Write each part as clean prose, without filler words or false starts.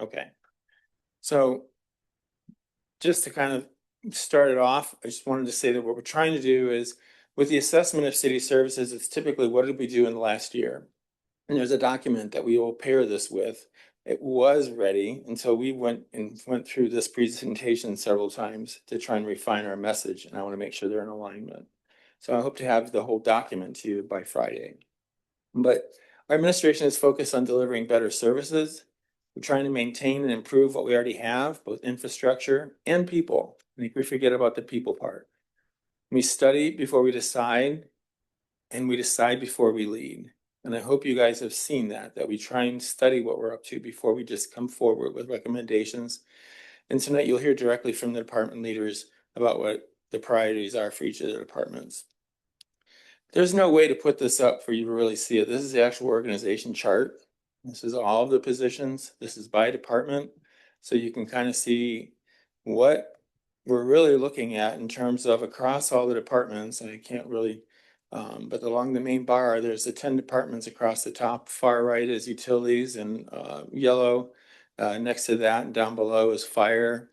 Okay. So just to kind of start it off, I just wanted to say that what we're trying to do is with the assessment of city services, it's typically what did we do in the last year? And there's a document that we will pair this with. It was ready until we went through this presentation several times to try and refine our message, and I want to make sure they're in alignment. So I hope to have the whole document to you by Friday. But our administration is focused on delivering better services. We're trying to maintain and improve what we already have, both infrastructure and people. I think we forget about the people part. We study before we decide, and we decide before we lead. And I hope you guys have seen that we try and study what we're up to before we just come forward with recommendations. And tonight you'll hear directly from the department leaders about what the priorities are for each of the departments. There's no way to put this up for you to really see it. This is the actual organization chart. This is all of the positions. This is by department. So you can kind of see what we're really looking at in terms of across all the departments. And I can't really, but along the main bar, there's the 10 departments across the top. Far right is utilities and yellow. Next to that and down below is fire.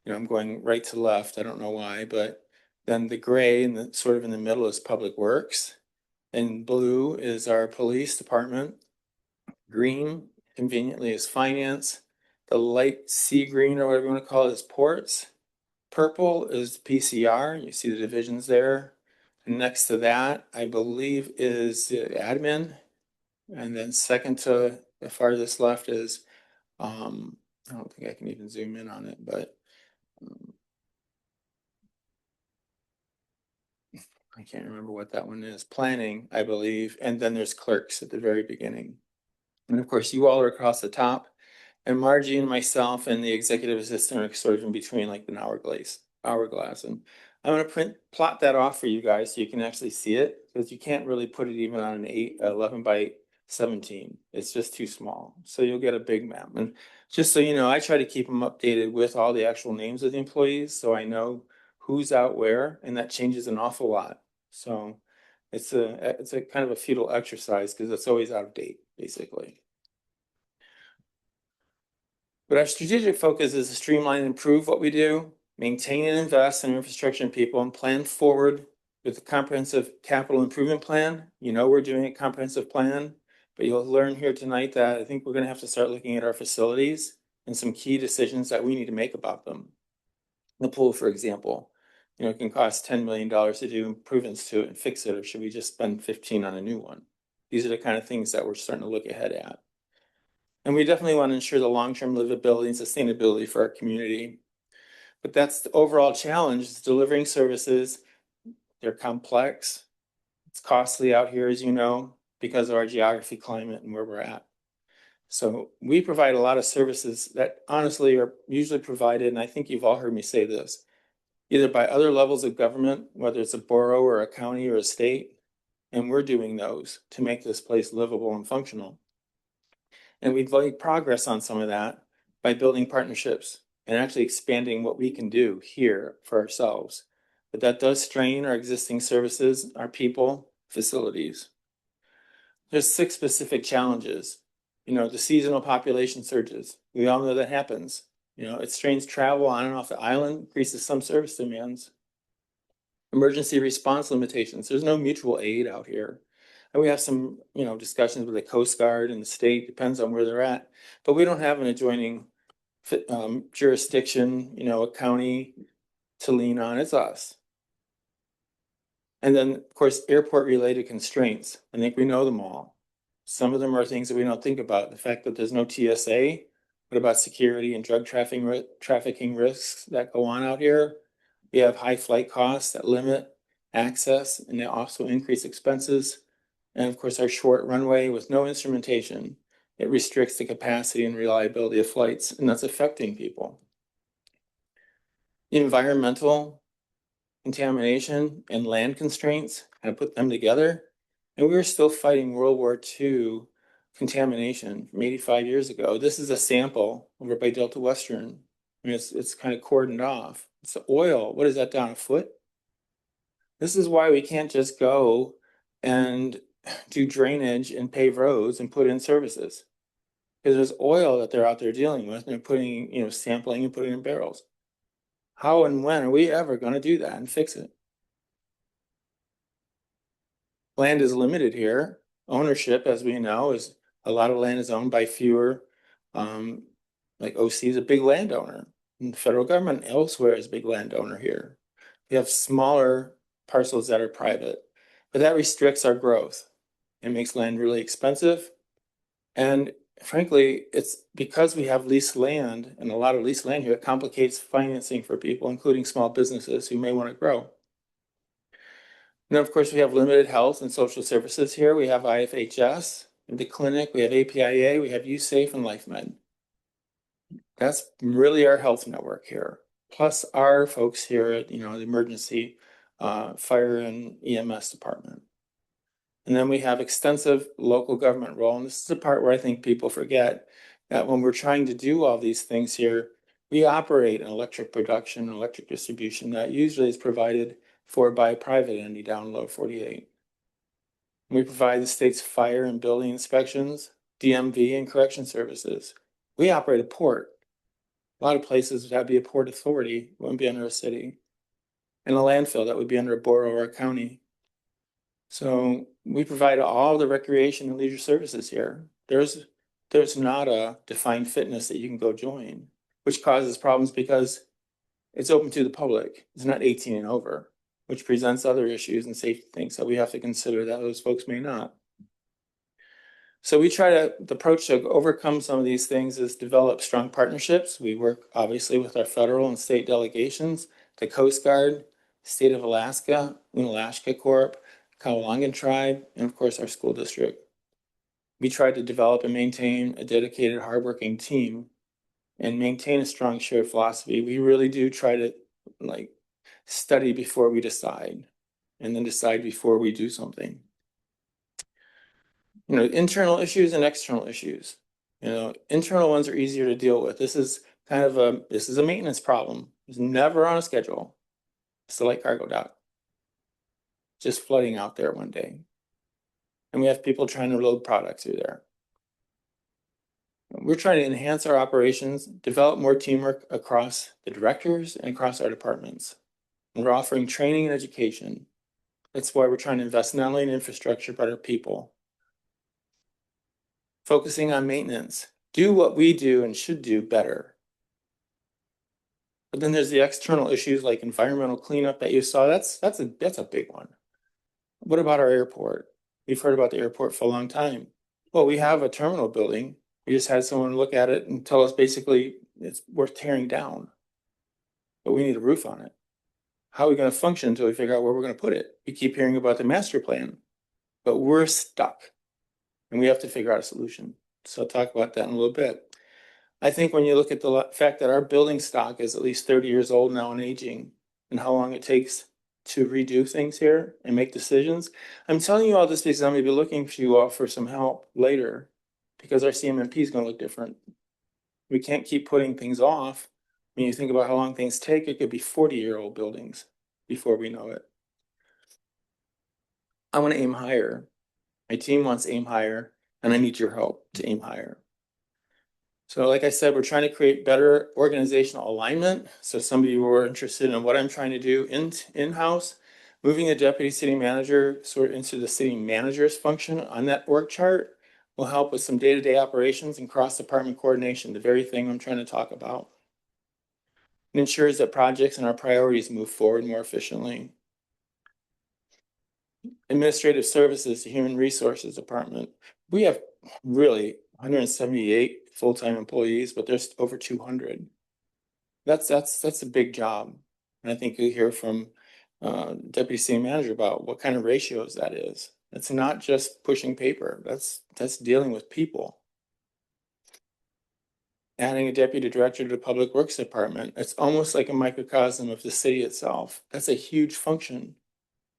I'm going right to left. I don't know why, but then the gray and the sort of in the middle is public works. And blue is our police department. Green conveniently is finance. The light sea green or whatever you want to call it is ports. Purple is PCR. You see the divisions there. And next to that, I believe, is the admin. And then second to the farthest left is, I don't think I can even zoom in on it, but I can't remember what that one is. Planning, I believe. And then there's clerks at the very beginning. And of course, you all are across the top. And Margie and myself and the executive assistant are sort of in between, like an hourglass. And I'm going to plot that off for you guys so you can actually see it, because you can't really put it even on an 11 by 17. It's just too small. So you'll get a big map. And just so you know, I try to keep them updated with all the actual names of the employees, so I know who's out where, and that changes an awful lot. So it's a kind of a futile exercise because it's always out of date, basically. But our strategic focus is to streamline and improve what we do, maintain and invest in infrastructure and people, and plan forward with a comprehensive capital improvement plan. We're doing a comprehensive plan, but you'll learn here tonight that I think we're going to have to start looking at our facilities and some key decisions that we need to make about them. The pool, for example, it can cost $10 million to do improvements to it and fix it, or should we just spend 15 on a new one? These are the kind of things that we're starting to look ahead at. And we definitely want to ensure the long-term livability and sustainability for our community. But that's the overall challenge, is delivering services. They're complex. It's costly out here, as you know, because of our geography, climate, and where we're at. So we provide a lot of services that honestly are usually provided, and I think you've all heard me say this, either by other levels of government, whether it's a borough or a county or a state, and we're doing those to make this place livable and functional. And we've made progress on some of that by building partnerships and actually expanding what we can do here for ourselves. But that does strain our existing services, our people, facilities. There's 6 specific challenges. The seasonal population surges. We all know that happens. It strains travel on and off the island, increases some service demands. Emergency response limitations. There's no mutual aid out here. And we have some, discussions with the Coast Guard and the state, depends on where they're at. But we don't have an adjoining jurisdiction, a county to lean on. It's us. And then, of course, airport-related constraints. I think we know them all. Some of them are things that we don't think about. The fact that there's no TSA. What about security and drug trafficking risks that go on out here? We have high flight costs that limit access, and they also increase expenses. And of course, our short runway with no instrumentation, it restricts the capacity and reliability of flights, and that's affecting people. Environmental contamination and land constraints, kind of put them together. And we were still fighting World War II contamination from 85 years ago. This is a sample over by Delta Western. I mean, it's kind of cordoned off. It's oil. What is that, down a foot? This is why we can't just go and do drainage and pave roads and put in services. because there's oil that they're out there dealing with, and they're putting, sampling and putting in barrels. How and when are we ever going to do that and fix it? Land is limited here. Ownership, as we know, is a lot of land is owned by fewer. Like OC is a big landowner, and the federal government elsewhere is a big landowner here. We have smaller parcels that are private, but that restricts our growth. It makes land really expensive. And frankly, it's because we have leased land and a lot of leased land here, it complicates financing for people, including small businesses who may want to grow. And then, of course, we have limited health and social services here. We have IFHS, the clinic, we have APIA, we have USAFE and LifeMed. That's really our health network here. Plus our folks here at, the emergency fire and EMS department. And then we have extensive local government role. And this is the part where I think people forget that when we're trying to do all these things here, we operate an electric production, electric distribution that usually is provided for by a private entity down in low 48. We provide the state's fire and building inspections, DMV and correction services. We operate a port. A lot of places would have to be a port authority, wouldn't be under a city. And a landfill that would be under a borough or a county. So we provide all the recreation and leisure services here. There's not a defined fitness that you can go join, which causes problems because it's open to the public. It's not 18 and over, which presents other issues and safety things that we have to consider that those folks may not. So the approach to overcome some of these things is develop strong partnerships. We work obviously with our federal and state delegations, the Coast Guard, State of Alaska, Unalaska Corp., Kawalangan Tribe, and of course our school district. We try to develop and maintain a dedicated, hardworking team and maintain a strong shared philosophy. We really do try to study before we decide and then decide before we do something. Internal issues and external issues. Internal ones are easier to deal with. This is a maintenance problem. It's never on a schedule. It's the light cargo dock. Just flooding out there one day. And we have people trying to load products through there. We're trying to enhance our operations, develop more teamwork across the directors and across our departments. And we're offering training and education. That's why we're trying to invest not only in infrastructure, but our people. Focusing on maintenance. Do what we do and should do better. But then there's the external issues like environmental cleanup that you saw. That's a big one. What about our airport? We've heard about the airport for a long time. Well, we have a terminal building. We just had someone look at it and tell us basically it's worth tearing down. But we need a roof on it. How are we going to function until we figure out where we're going to put it? We keep hearing about the master plan, but we're stuck and we have to figure out a solution. So I'll talk about that in a little bit. I think when you look at the fact that our building stock is at least 30 years old now and aging, and how long it takes to redo things here and make decisions. I'm telling you all this because I'm going to be looking for you all for some help later because our CMMP is going to look different. We can't keep putting things off. When you think about how long things take, it could be 40-year-old buildings before we know it. I want to aim higher. My team wants to aim higher, and I need your help to aim higher. So like I said, we're trying to create better organizational alignment. So some of you were interested in what I'm trying to do in-house, moving the deputy city manager sort of into the city manager's function on that org chart will help with some day-to-day operations and cross-department coordination, the very thing I'm trying to talk about. It ensures that projects and our priorities move forward more efficiently. Administrative services, the human resources department. We have really 178 full-time employees, but there's over 200. That's a big job. And I think you'll hear from deputy city manager about what kind of ratios that is. It's not just pushing paper. That's dealing with people. Adding a deputy director to the public works department. It's almost like a microcosm of the city itself. That's a huge function.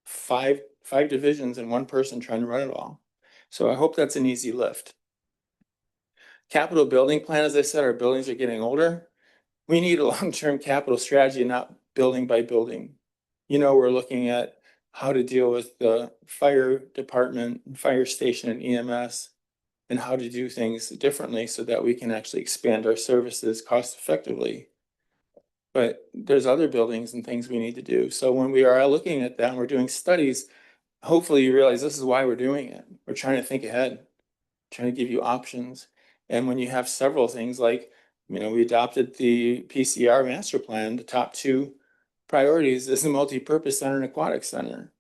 Five divisions and one person trying to run it all. So I hope that's an easy lift. Capital building plan, as I said, our buildings are getting older. We need a long-term capital strategy, not building by building. We're looking at how to deal with the fire department, fire station, and EMS and how to do things differently so that we can actually expand our services cost effectively. But there's other buildings and things we need to do. So when we are looking at that and we're doing studies, hopefully you realize this is why we're doing it. We're trying to think ahead, trying to give you options. And when you have several things like, we adopted the PCR master plan, the top two priorities is the multi-purpose center and aquatic center.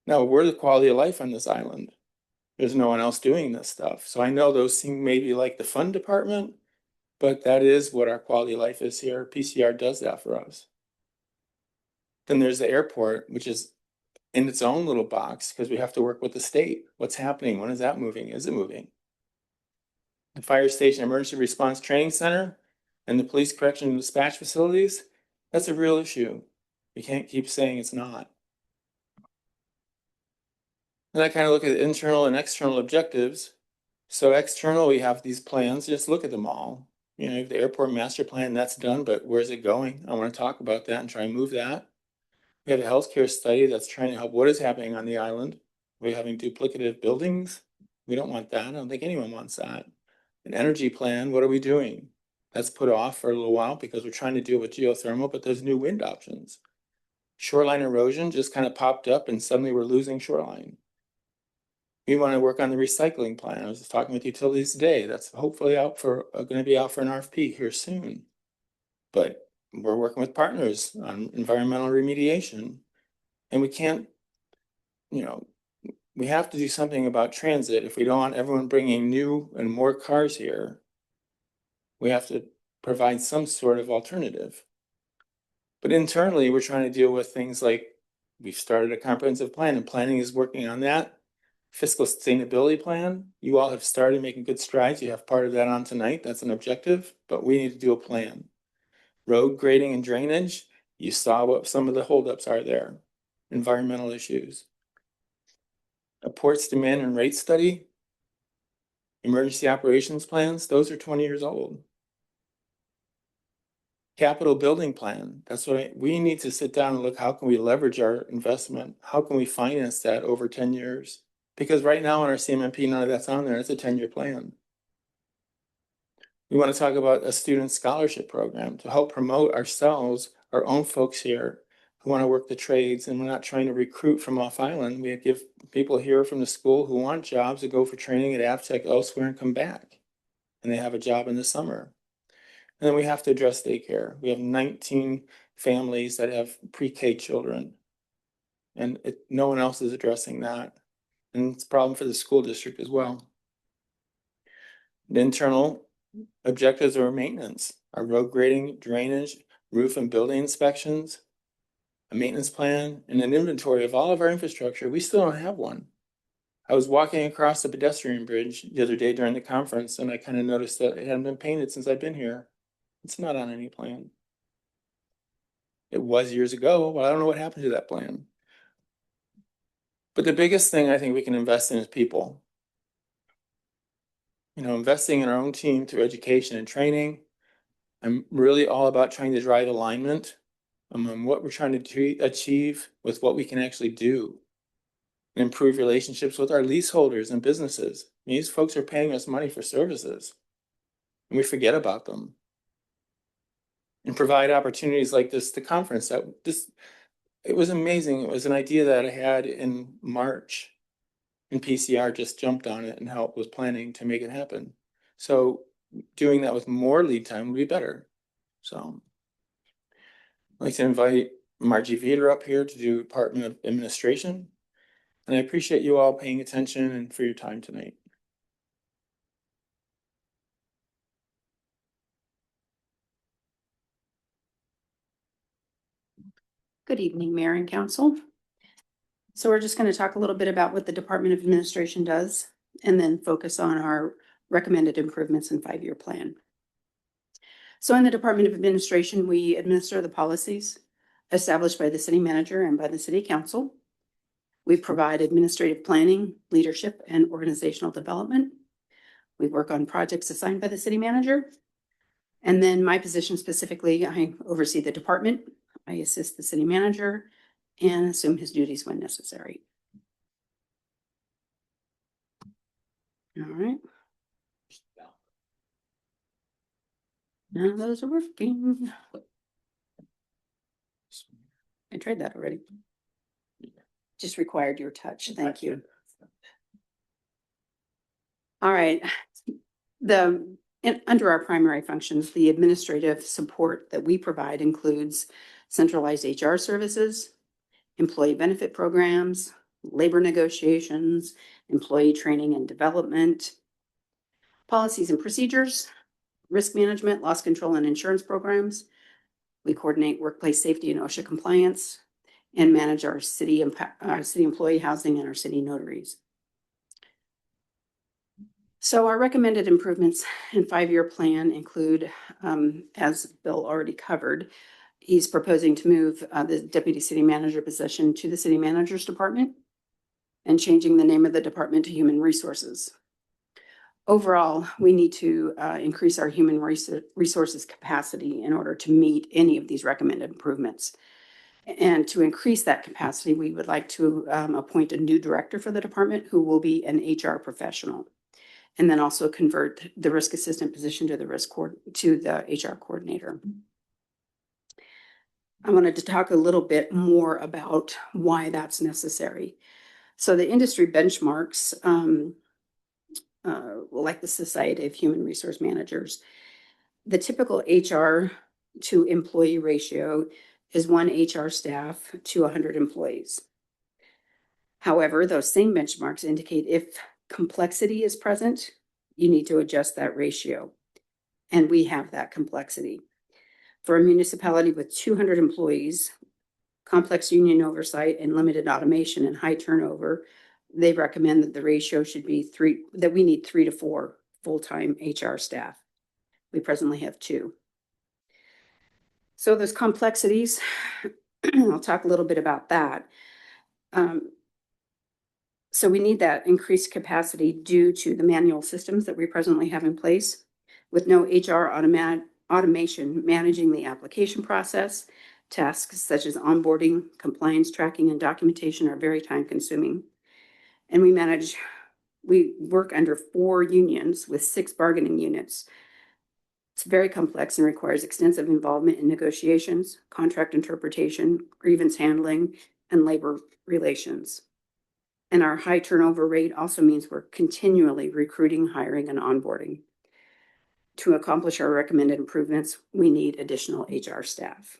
Now we're the quality of life on this island. There's no one else doing this stuff. So I know those seem maybe like the fun department, but that is what our quality of life is here. PCR does that for us. Then there's the airport, which is in its own little box because we have to work with the state. What's happening? When is that moving? Is it moving? The fire station emergency response training center and the police correction and dispatch facilities, that's a real issue. We can't keep saying it's not. And I kind of look at internal and external objectives. So external, we have these plans, just look at them all. The airport master plan, that's done, but where's it going? I want to talk about that and try and move that. We have a healthcare study that's trying to help what is happening on the island. We're having duplicative buildings. We don't want that. I don't think anyone wants that. An energy plan, what are we doing? That's put off for a little while because we're trying to deal with geothermal, but there's new wind options. Shoreline erosion just kind of popped up and suddenly we're losing shoreline. We want to work on the recycling plan. I was just talking with utilities today. That's hopefully going to be out for an RFP here soon. But we're working with partners on environmental remediation. And we can't, we have to do something about transit. If we don't want everyone bringing new and more cars here, we have to provide some sort of alternative. But internally, we're trying to deal with things like we've started a comprehensive plan and planning is working on that. Fiscal sustainability plan, you all have started making good strides. You have part of that on tonight. That's an objective, but we need to do a plan. Road grading and drainage, you saw what some of the holdups are there. Environmental issues. A ports demand and rate study. Emergency operations plans, those are 20 years old. Capital building plan, that's what we need to sit down and look, how can we leverage our investment? How can we finance that over 10 years? Because right now in our CMMP, none of that's on there. It's a 10-year plan. We want to talk about a student scholarship program to help promote ourselves, our own folks here who want to work the trades, and we're not trying to recruit from off island. We give people here from the school who want jobs to go for training at AvTech elsewhere and come back, and they have a job in the summer. And then we have to address daycare. We have 19 families that have pre-K children, and no one else is addressing that. And it's a problem for the school district as well. The internal objectives are maintenance, our road grading, drainage, roof and building inspections, a maintenance plan, and an inventory of all of our infrastructure. We still don't have one. I was walking across the pedestrian bridge the other day during the conference, and I kind of noticed that it hadn't been painted since I've been here. It's not on any plan. It was years ago, but I don't know what happened to that plan. But the biggest thing I think we can invest in is people. Investing in our own team through education and training. I'm really all about trying to drive alignment on what we're trying to achieve with what we can actually do. And improve relationships with our leaseholders and businesses. These folks are paying us money for services, and we forget about them. And provide opportunities like this, the conference. It was amazing. It was an idea that I had in March, and PCR just jumped on it and helped with planning to make it happen. So doing that with more lead time would be better. So I'd like to invite Margie Veeder up here to do Department of Administration. And I appreciate you all paying attention and for your time tonight. Good evening, Mayor and Council. So we're just going to talk a little bit about what the Department of Administration does and then focus on our recommended improvements and 5-year plan. So in the Department of Administration, we administer the policies established by the city manager and by the city council. We provide administrative planning, leadership, and organizational development. We work on projects assigned by the city manager. And then my position specifically, I oversee the department. I assist the city manager and assume his duties when necessary. All right, None of those are working. I tried that already. Just required your touch. Thank you. All right. Under our primary functions, the administrative support that we provide includes centralized HR services, employee benefit programs, labor negotiations, employee training and development, policies and procedures, risk management, loss control and insurance programs. We coordinate workplace safety and OSHA compliance and manage our city employee housing and our city notaries. So our recommended improvements and 5-year plan include, as Bill already covered, he's proposing to move the deputy city manager position to the city manager's department and changing the name of the department to human resources. Overall, we need to increase our human resources capacity in order to meet any of these recommended improvements. And to increase that capacity, we would like to appoint a new director for the department who will be an HR professional. And then also convert the risk assistant position to the HR coordinator. I wanted to talk a little bit more about why that's necessary. So the industry benchmarks, like the Society of Human Resource Managers, the typical HR to employee ratio is 1 HR staff to 100 employees. However, those same benchmarks indicate if complexity is present, you need to adjust that ratio. And we have that complexity. For a municipality with 200 employees, complex union oversight and limited automation and high turnover, they recommend that the ratio should be that we need 3 to 4 full-time HR staff. We presently have 2. So those complexities, I'll talk a little bit about that. So we need that increased capacity due to the manual systems that we presently have in place, with no HR automation managing the application process. Tasks such as onboarding, compliance tracking, and documentation are very time consuming. And we work under 4 unions with 6 bargaining units. It's very complex and requires extensive involvement in negotiations, contract interpretation, grievance handling, and labor relations. And our high turnover rate also means we're continually recruiting, hiring, and onboarding. To accomplish our recommended improvements, we need additional HR staff.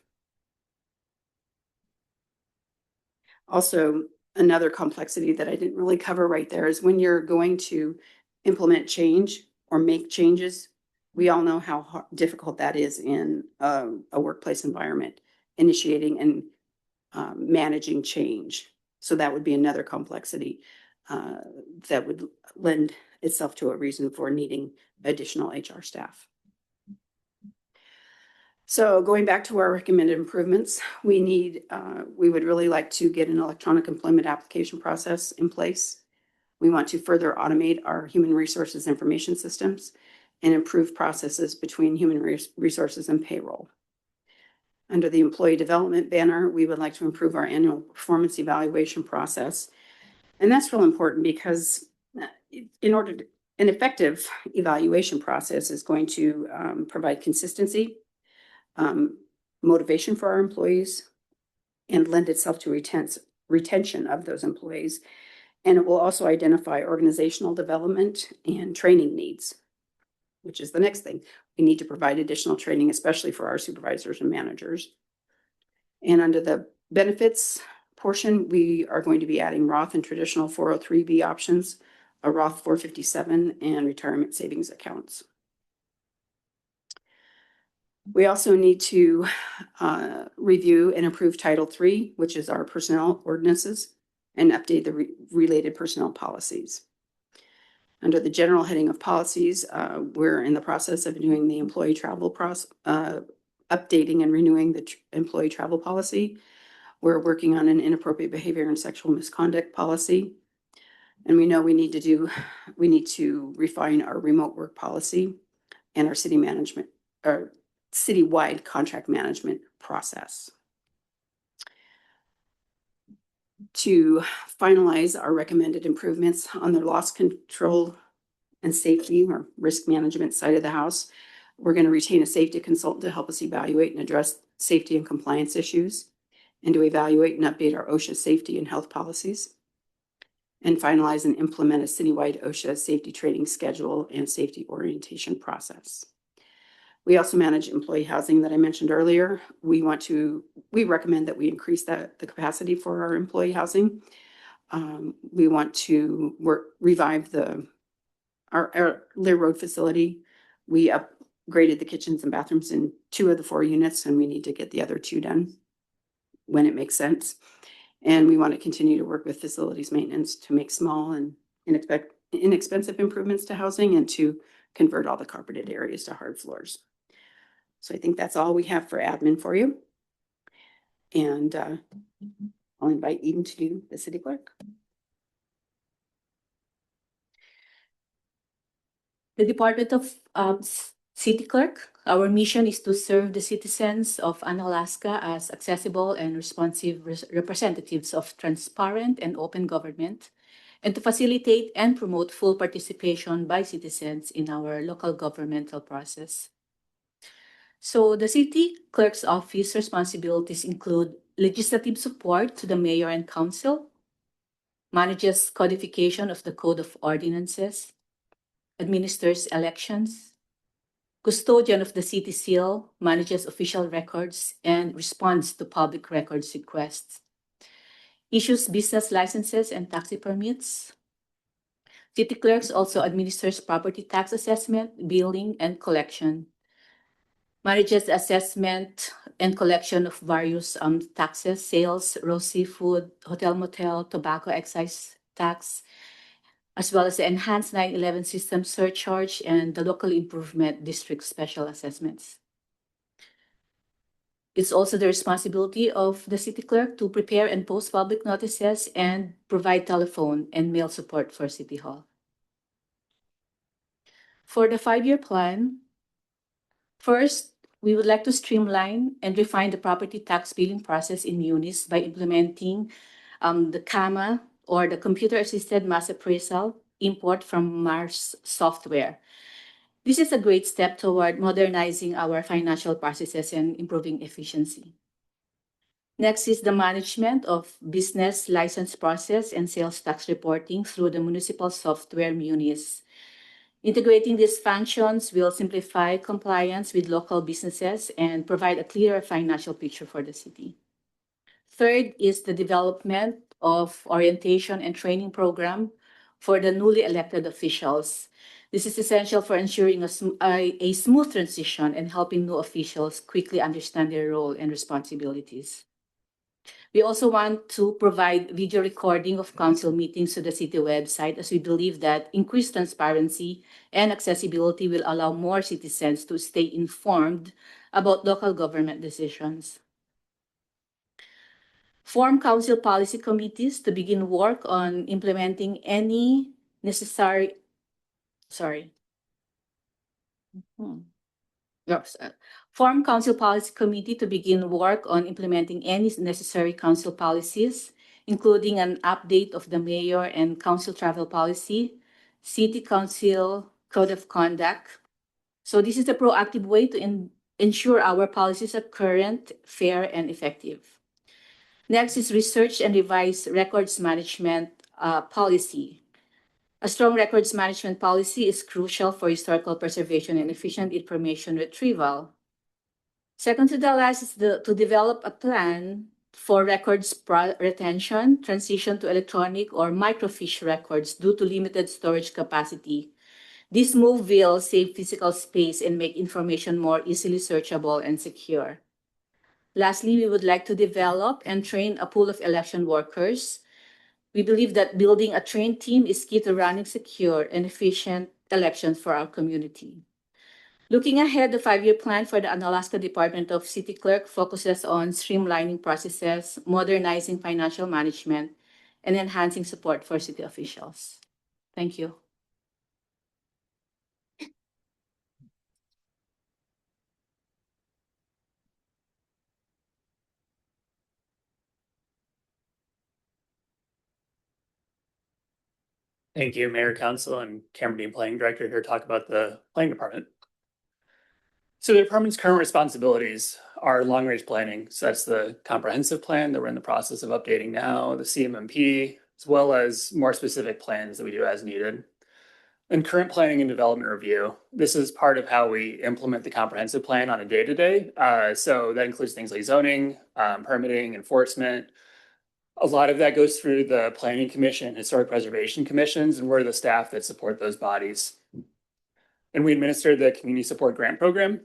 Also, another complexity that I didn't really cover right there is when you're going to implement change or make changes, we all know how difficult that is in a workplace environment, initiating and managing change. So that would be another complexity that would lend itself to a reason for needing additional HR staff. So going back to our recommended improvements, we would really like to get an electronic employment application process in place. We want to further automate our human resources information systems and improve processes between human resources and payroll. Under the employee development banner, we would like to improve our annual performance evaluation process. And that's real important because an effective evaluation process is going to provide consistency, motivation for our employees, and lend itself to retention of those employees. And it will also identify organizational development and training needs, which is the next thing. We need to provide additional training, especially for our supervisors and managers. And under the benefits portion, we are going to be adding Roth and traditional 403B options, a Roth 457, and retirement savings accounts. We also need to review and approve Title III, which is our personnel ordinances, and update the related personnel policies. Under the general heading of policies, we're in the process of doing the employee travel updating and renewing the employee travel policy. We're working on an inappropriate behavior and sexual misconduct policy. And we know we need to refine our remote work policy and our citywide contract management process. To finalize our recommended improvements on the loss control and safety or risk management side of the house, We're going to retain a safety consultant to help us evaluate and address safety and compliance issues, and to evaluate and update our OSHA safety and health policies, and finalize and implement a citywide OSHA safety training schedule and safety orientation process. We also manage employee housing that I mentioned earlier. We recommend that we increase the capacity for our employee housing. We want to revive our Lear Road facility. We upgraded the kitchens and bathrooms in 2 of the 4 units, and we need to get the other 2 done when it makes sense. And we want to continue to work with facilities maintenance to make small and inexpensive improvements to housing and to convert all the carpeted areas to hard floors. So I think that's all we have for admin for you. And I'll invite Eden to do the city clerk. The Department of City Clerk, our mission is to serve the citizens of Unalaska as accessible and responsive representatives of transparent and open government, and to facilitate and promote full participation by citizens in our local governmental process. So the City Clerk's office responsibilities include legislative support to the mayor and council, manages codification of the Code of Ordinances, administers elections, custodian of the city seal, manages official records, and responds to public records requests, issues business licenses and taxi permits. City clerks also administers property tax assessment, billing, and collection, manages assessment and collection of various taxes, sales, raw seafood, hotel motel, tobacco excise tax, as well as the enhanced 9/11 system surcharge and the local improvement district special assessments. It's also the responsibility of the city clerk to prepare and post public notices and provide telephone and mail support for City Hall. For the 5-year plan, first, we would like to streamline and refine the property tax billing process in munis by implementing the CAMA, or the Computer Assisted Mass Appraisal, import from Mars software. This is a great step toward modernizing our financial processes and improving efficiency. Next is the management of business license process and sales tax reporting through the municipal software munis. Integrating these functions will simplify compliance with local businesses and provide a clearer financial picture for the city. Third is the development of orientation and training program for the newly elected officials. This is essential for ensuring a smooth transition and helping new officials quickly understand their role and responsibilities. We also want to provide video recording of council meetings to the city website, as we believe that increased transparency and accessibility will allow more citizens to stay informed about local government decisions. Form council policy committees to begin work on implementing any necessary, Form council policy committee to begin work on implementing any necessary council policies, including an update of the mayor and council travel policy, city council code of conduct. So this is a proactive way to ensure our policies are current, fair, and effective. Next is research and revise records management policy. A strong records management policy is crucial for historical preservation and efficient information retrieval. Second to the last is to develop a plan for records retention, transition to electronic or microfiche records due to limited storage capacity. This move will save physical space and make information more easily searchable and secure. Lastly, we would like to develop and train a pool of election workers. We believe that building a trained team is key to running secure and efficient elections for our community. Looking ahead, the 5-year plan for the Unalaska Department of City Clerk focuses on streamlining processes, modernizing financial management, and enhancing support for city officials. Thank you. Thank you, Mayor, Council, and Cameron Dean, Planning Director, here to talk about the Planning Department. So the department's current responsibilities are long-range planning. So that's the comprehensive plan that we're in the process of updating now, the CMMP, as well as more specific plans that we do as needed. And current planning and development review. This is part of how we implement the comprehensive plan on a day-to-day. So that includes things like zoning, permitting, enforcement. A lot of that goes through the Planning Commission, Historic Preservation Commissions, and we're the staff that support those bodies. And we administer the Community Support Grant Program.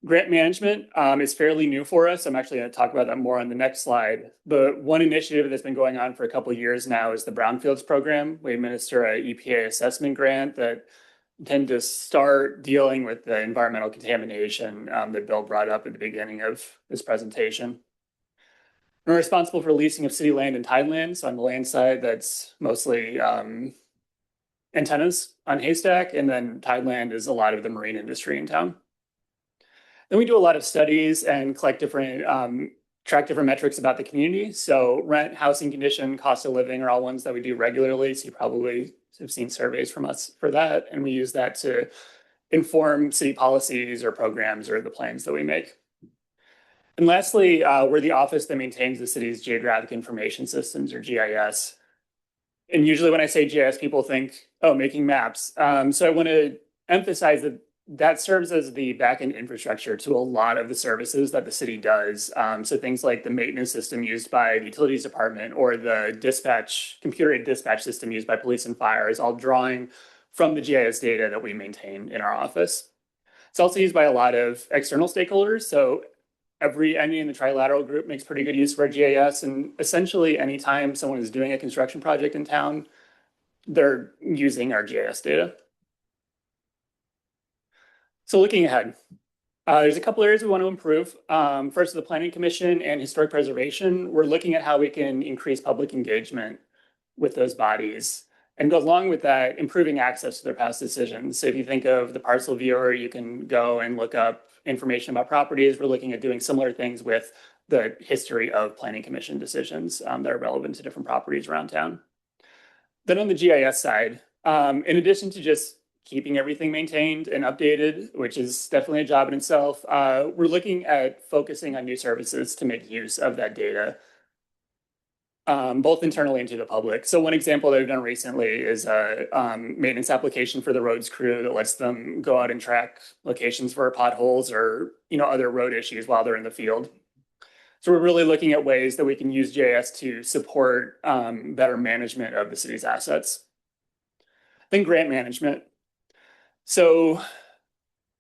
Grant management is fairly new for us. I'm actually going to talk about that more on the next slide. But one initiative that's been going on for a couple of years now is the Brownfields program. We administer a EPA assessment grant that tend to start dealing with the environmental contamination that Bill brought up at the beginning of this presentation. We're responsible for leasing of city land and tideland. So on the land side, that's mostly antennas on Haystack, and then tideland is a lot of the marine industry in town. Then we do a lot of studies and collect different, track different metrics about the community. So rent, housing condition, cost of living are all ones that we do regularly. So you probably have seen surveys from us for that. And we use that to inform city policies or programs or the plans that we make. And lastly, we're the office that maintains the city's geographic information systems, or GIS. And usually when I say GIS, people think, oh, making maps. So I want to emphasize that that serves as the backend infrastructure to a lot of the services that the city does. So things like the maintenance system used by the utilities department or the dispatch, computer-aided dispatch system used by police and fire is all drawing from the GIS data that we maintain in our office. It's also used by a lot of external stakeholders. So any in the trilateral group makes pretty good use of our GIS. And essentially anytime someone is doing a construction project in town, they're using our GIS data. So looking ahead, there's a couple areas we want to improve. First, the Planning Commission and Historic Preservation. We're looking at how we can increase public engagement with those bodies and go along with that, improving access to their past decisions. So if you think of the parcel viewer, you can go and look up information about properties. We're looking at doing similar things with the history of Planning Commission decisions that are relevant to different properties around town. Then on the GIS side, in addition to just keeping everything maintained and updated, which is definitely a job in itself, we're looking at focusing on new services to make use of that data, both internally and to the public. So one example that I've done recently is a maintenance application for the roads crew that lets them go out and track locations for potholes or other road issues while they're in the field. So we're really looking at ways that we can use GIS to support better management of the city's assets. Then grant management. So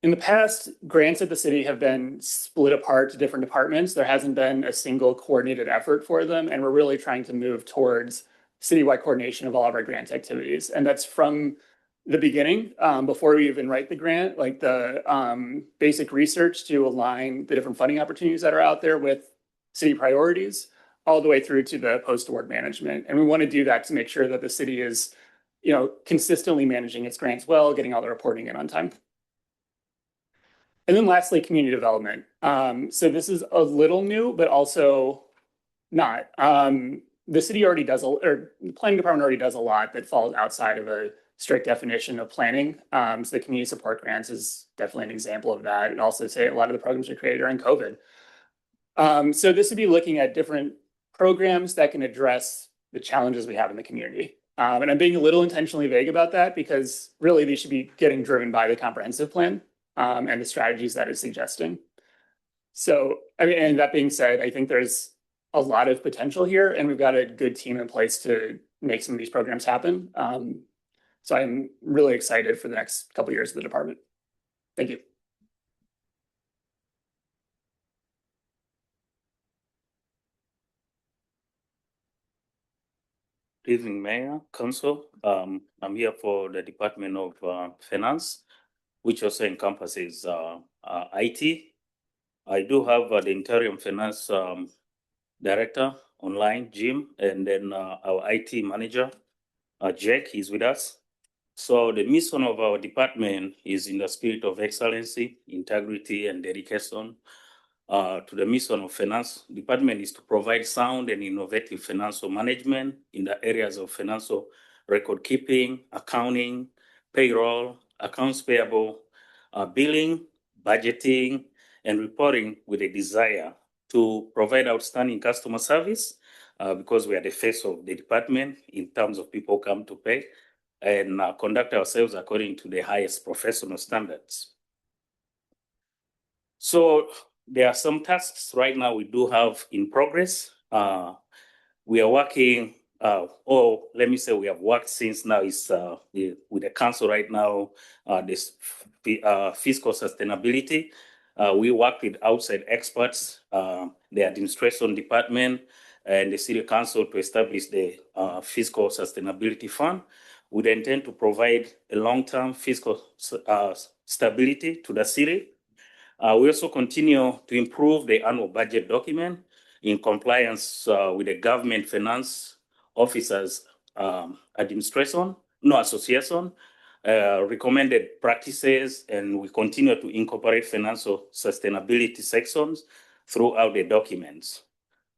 in the past, grants at the city have been split apart to different departments. There hasn't been a single coordinated effort for them, and we're really trying to move towards citywide coordination of all of our grant activities. And that's from the beginning, before we even write the grant, like the basic research to align the different funding opportunities that are out there with city priorities, all the way through to the post-award management. And we want to do that to make sure that the city is consistently managing its grants well, getting all the reporting in on time. And then lastly, community development. So this is a little new, but also not. The city already does, or the planning department already does a lot that falls outside of a strict definition of planning. So the community support grants is definitely an example of that. And also say a lot of the programs were created during COVID. So this would be looking at different programs that can address the challenges we have in the community. And I'm being a little intentionally vague about that because really these should be getting driven by the comprehensive plan and the strategies that it's suggesting. So, I mean, and that being said, I think there's a lot of potential here and we've got a good team in place to make some of these programs happen. So I'm really excited for the next couple of years of the department. Thank you. Good evening, Mayor, Council. I'm here for the Department of Finance, which also encompasses IT. I do have the Interim Finance Director online, Jim, and then our IT Manager, Jack, is with us. So the mission of our department is in the spirit of excellency, integrity, and dedication to the mission of finance department is to provide sound and innovative financial management in the areas of financial record keeping, accounting, payroll, accounts payable, billing, budgeting, and reporting with a desire to provide outstanding customer service because we are the face of the department in terms of people come to pay, and conduct ourselves according to the highest professional standards. So there are some tasks right now we do have in progress. We are working, or let me say we have worked since now is with the council right now, this fiscal sustainability. We work with outside experts, the administration department and the city council to establish the fiscal sustainability fund. We intend to provide a long-term fiscal stability to the city. We also continue to improve the annual budget document in compliance with the government finance officers association, recommended practices, and we continue to incorporate financial sustainability sections throughout the documents.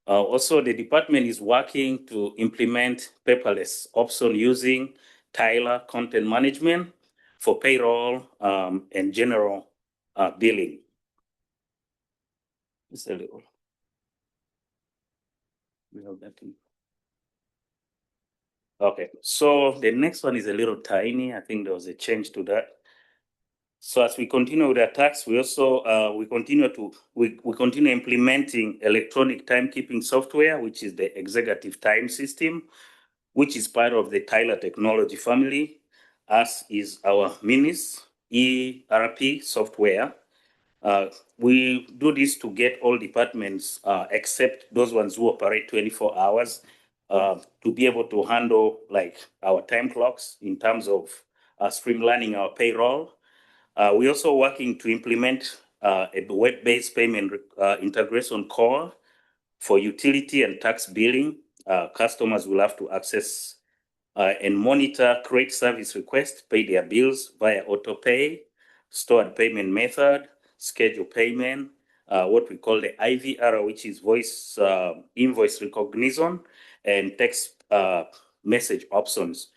Also, the department is working to implement paperless option using Tyler content management for payroll and general billing. Just a little. We have that in. Okay, so the next one is a little tiny. I think there was a change to that. So as we continue with the tax, we also we continue implementing electronic timekeeping software, which is the executive time system, which is part of the Tyler technology family, as is our Minis ERP software. We do this to get all departments, except those ones who operate 24 hours, to be able to handle like our time clocks in terms of streamlining our payroll. We're also working to implement a web-based payment integration core for utility and tax billing. Customers will have to access and monitor, create service requests, pay their bills via auto pay, stored payment method, schedule payment, what we call the IVR, which is voice invoice recognition, and text message options.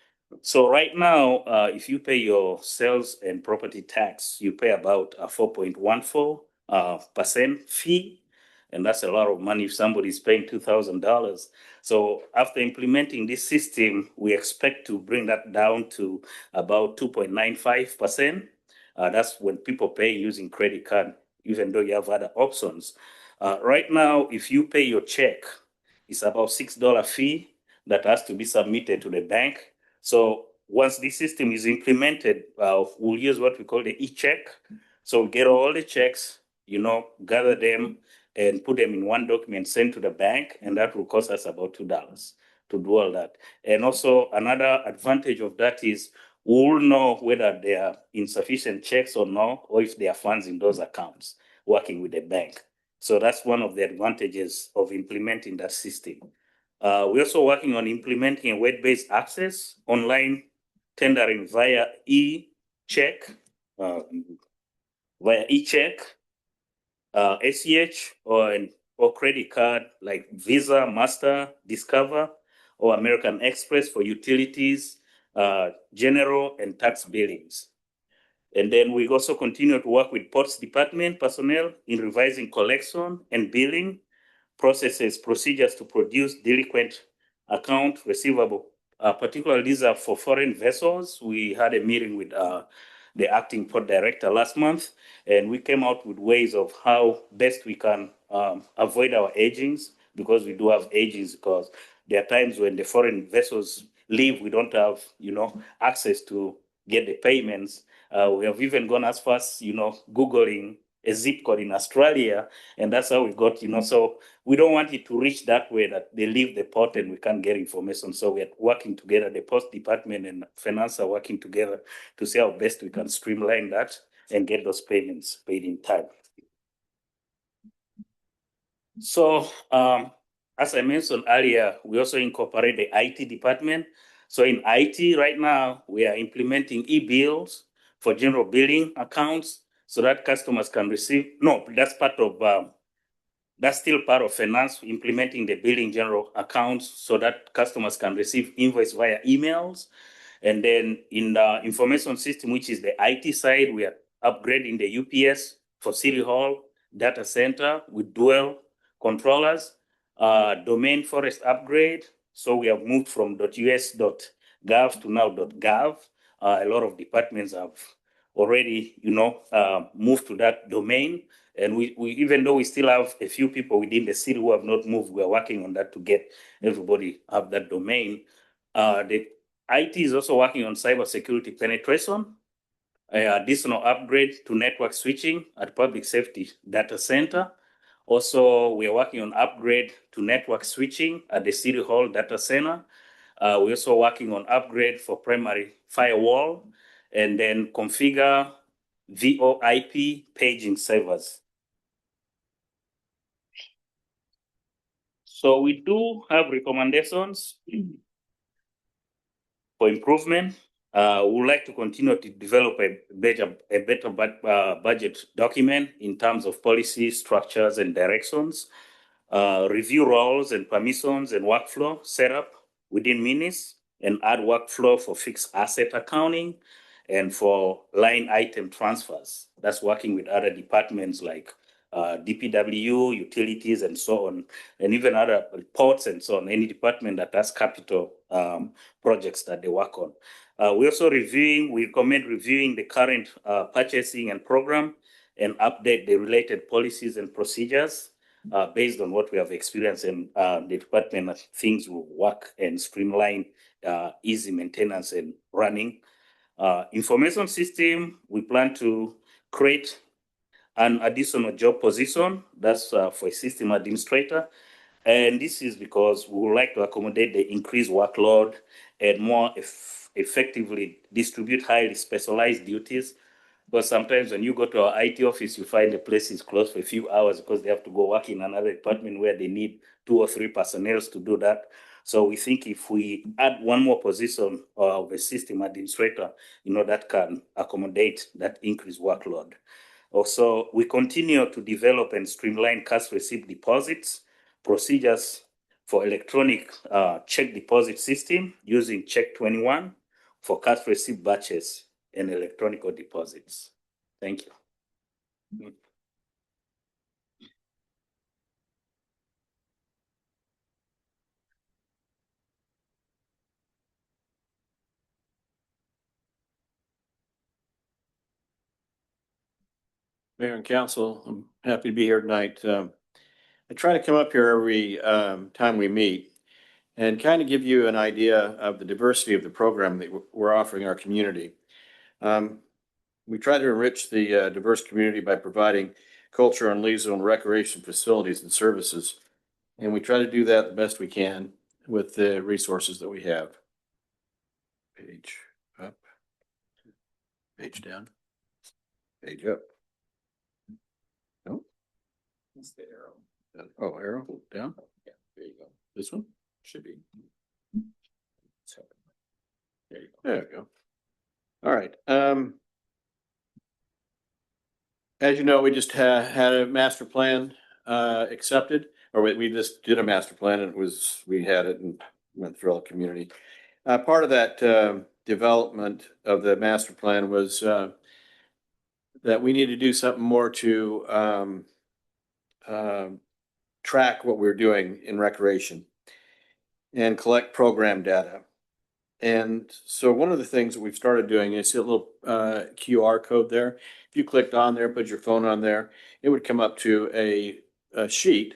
So right now, if you pay your sales and property tax, you pay about a 4.14% fee, and that's a lot of money if somebody's paying $2,000. So after implementing this system, we expect to bring that down to about 2.95%. That's when people pay using credit card, even though you have other options. Right now, if you pay your check, it's about $6 fee that has to be submitted to the bank. So once this system is implemented, we'll use what we call the e-check. So we get all the checks, gather them and put them in one document, sent to the bank, and that will cost us about $2 to do all that. And also another advantage of that is we'll know whether there are insufficient checks or no, or if there are funds in those accounts working with the bank. So that's one of the advantages of implementing that system. We're also working on implementing a web-based access, online tendering via e-check, ACH or credit card like Visa, Master, Discover, or American Express for utilities, general and tax billings. And then we also continue to work with Ports Department personnel in revising collection and billing procedures to produce delinquent account receivable. Particularly, these are for foreign vessels. We had a meeting with the acting port director last month, and we came out with ways of how best we can avoid our agings, because we do have agings, because there are times when the foreign vessels leave, we don't have, access to get the payments. We have even gone as far as, Googling a zip code in Australia, and that's how we got, so we don't want it to reach that way that they leave the port and we can't get information. So we're working together, the Post Department and Finance are working together to see how best we can streamline that and get those payments paid in time. So as I mentioned earlier, we also incorporate the IT department. So in IT right now, we are implementing e-bills for general billing accounts so that customers can receive, that's still part of finance, implementing the billing general accounts so that customers can receive invoice via emails. And then in the information system, which is the IT side, we are upgrading the UPS for City Hall, data center with dual controllers, domain forest upgrade. So we have moved from .us.gov to now .gov. A lot of departments have already, moved to that domain. And we even though we still have a few people within the city who have not moved, we're working on that to get everybody have that domain. The IT is also working on cybersecurity penetration, additional upgrade to network switching at public safety data center. Also, we are working on upgrade to network switching at the City Hall data center. We're also working on upgrade for primary firewall and then configure VoIP paging servers. So we do have recommendations for improvement. We would like to continue to develop a better budget document in terms of policy, structures, and directions. Review roles and permissions and workflow setup within Minis, and add workflow for fixed asset accounting and for line item transfers. That's working with other departments like DPW, utilities, and so on, and even other ports and so on, any department that has capital projects that they work on. We recommend reviewing the current purchasing and program and update the related policies and procedures based on what we have experienced in the department. Things will work and streamline, easy maintenance and running. Information system, we plan to create an additional job position. That's for a system administrator. And this is because we would like to accommodate the increased workload and more effectively distribute highly specialized duties. Because sometimes when you go to our IT office, you find the place is closed for a few hours because they have to go work in another department where they need 2 or 3 personnel to do that. So we think if we add one more position of a system administrator, that can accommodate that increased workload. Also, we continue to develop and streamline cash receipt deposits, procedures for electronic check deposit system using Check 21 for cash receipt batches and electronic deposits. Thank you. Mayor and Council, I'm happy to be here tonight. I try to come up here every time we meet and kind of give you an idea of the diversity of the program that we're offering our community. We try to enrich the diverse community by providing culture and leisure and recreation facilities and services. And we try to do that the best we can with the resources that we have. Page up, page down, page up. No, It's the arrow. oh, arrow down. Yeah, there you go. This one. Should be. So, there you go. There we go. All right. As you know, we just had a master plan accepted, or we just did a master plan, and we had it and went through all the community. Part of that development of the master plan was that we need to do something more to track what we're doing in recreation and collect program data. And so one of the things that we've started doing is a little QR code there. If you clicked on there, put your phone on there, it would come up to a sheet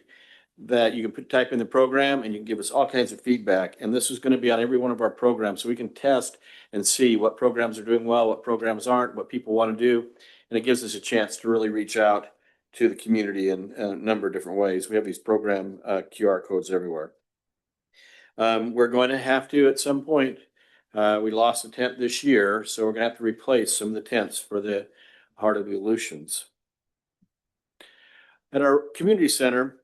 that you can type in the program, and you can give us all kinds of feedback. And this is going to be on every one of our programs, so we can test and see what programs are doing well, what programs aren't, what people want to do. And it gives us a chance to really reach out to the community in a number of different ways. We have these program QR codes everywhere. We're going to have to, at some point, we lost a tent this year, so we're going to have to replace some of the tents for the Heart of the Aleutians. At our community center,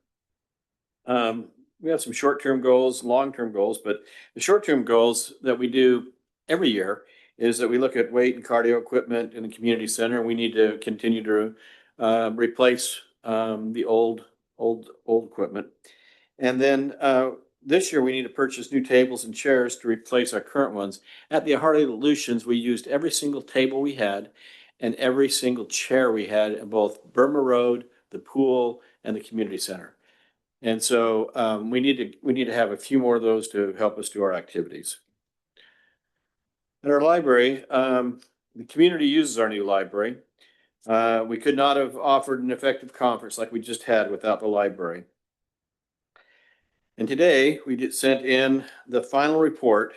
we have some short-term goals, long-term goals, but the short-term goals that we do every year is that we look at weight and cardio equipment in the community center. We need to continue to replace the old equipment. And then this year we need to purchase new tables and chairs to replace our current ones. At the Heart of the Aleutians, we used every single table we had, and every single chair we had in both Burma Road, the pool, and the community center. And so we need to have a few more of those to help us do our activities. At our library, the community uses our new library. We could not have offered an effective conference like we just had without the library. And today we sent in the final report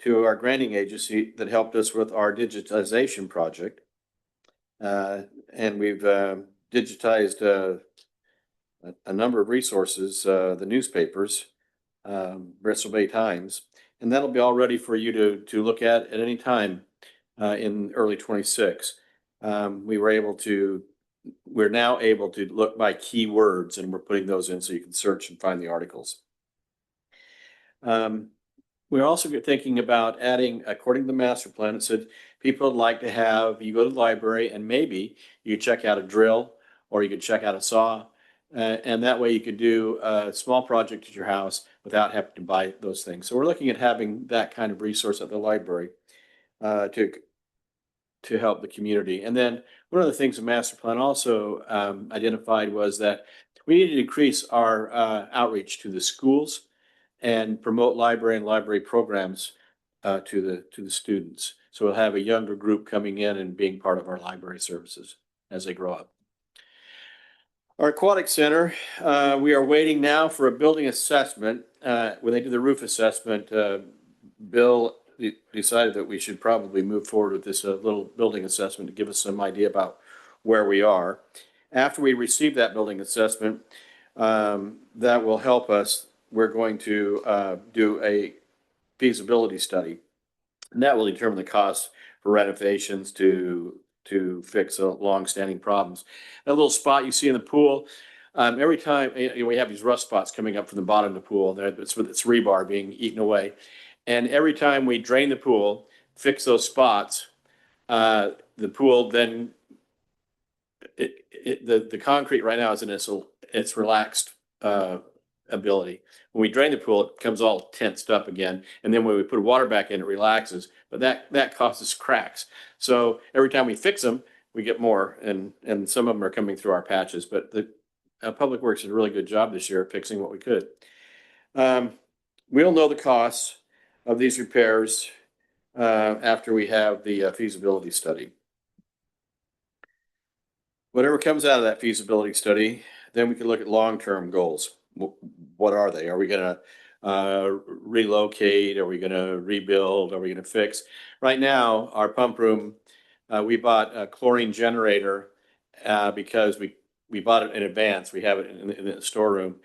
to our granting agency that helped us with our digitization project. And we've digitized a number of resources, the newspapers, Bristol Bay Times, and that'll be all ready for you to look at any time in early 26. We're now able to look by keywords, and we're putting those in so you can search and find the articles. We're also thinking about adding, according to the master plan, it said people would like to have, you go to the library and maybe you check out a drill or you could check out a saw. And that way you could do a small project at your house without having to buy those things. So we're looking at having that kind of resource at the library to help the community. And then one of the things the master plan also identified was that we need to increase our outreach to the schools and promote library and library programs to the students. So we'll have a younger group coming in and being part of our library services as they grow up. Our aquatic center, we are waiting now for a building assessment. When they do the roof assessment, Bill decided that we should probably move forward with this little building assessment to give us some idea about where we are. After we receive that building assessment, that will help us. We're going to do a feasibility study, and that will determine the cost for renovations to fix long-standing problems. That little spot you see in the pool, every time we have these rust spots coming up from the bottom of the pool, it's with its rebar being eaten away. And every time we drain the pool, fix those spots, the pool then, the concrete right now is in its relaxed ability. When we drain the pool, it becomes all tensed up again. And then when we put water back in, it relaxes. But that causes cracks. So every time we fix them, we get more. And some of them are coming through our patches. But the Public Works did a really good job this year of fixing what we could. We'll know the costs of these repairs after we have the feasibility study. Whatever comes out of that feasibility study, then we can look at long-term goals. What are they? Are we going to relocate? Are we going to rebuild? Are we going to fix? Right now, our pump room, we bought a chlorine generator because we bought it in advance. We have it in the storeroom.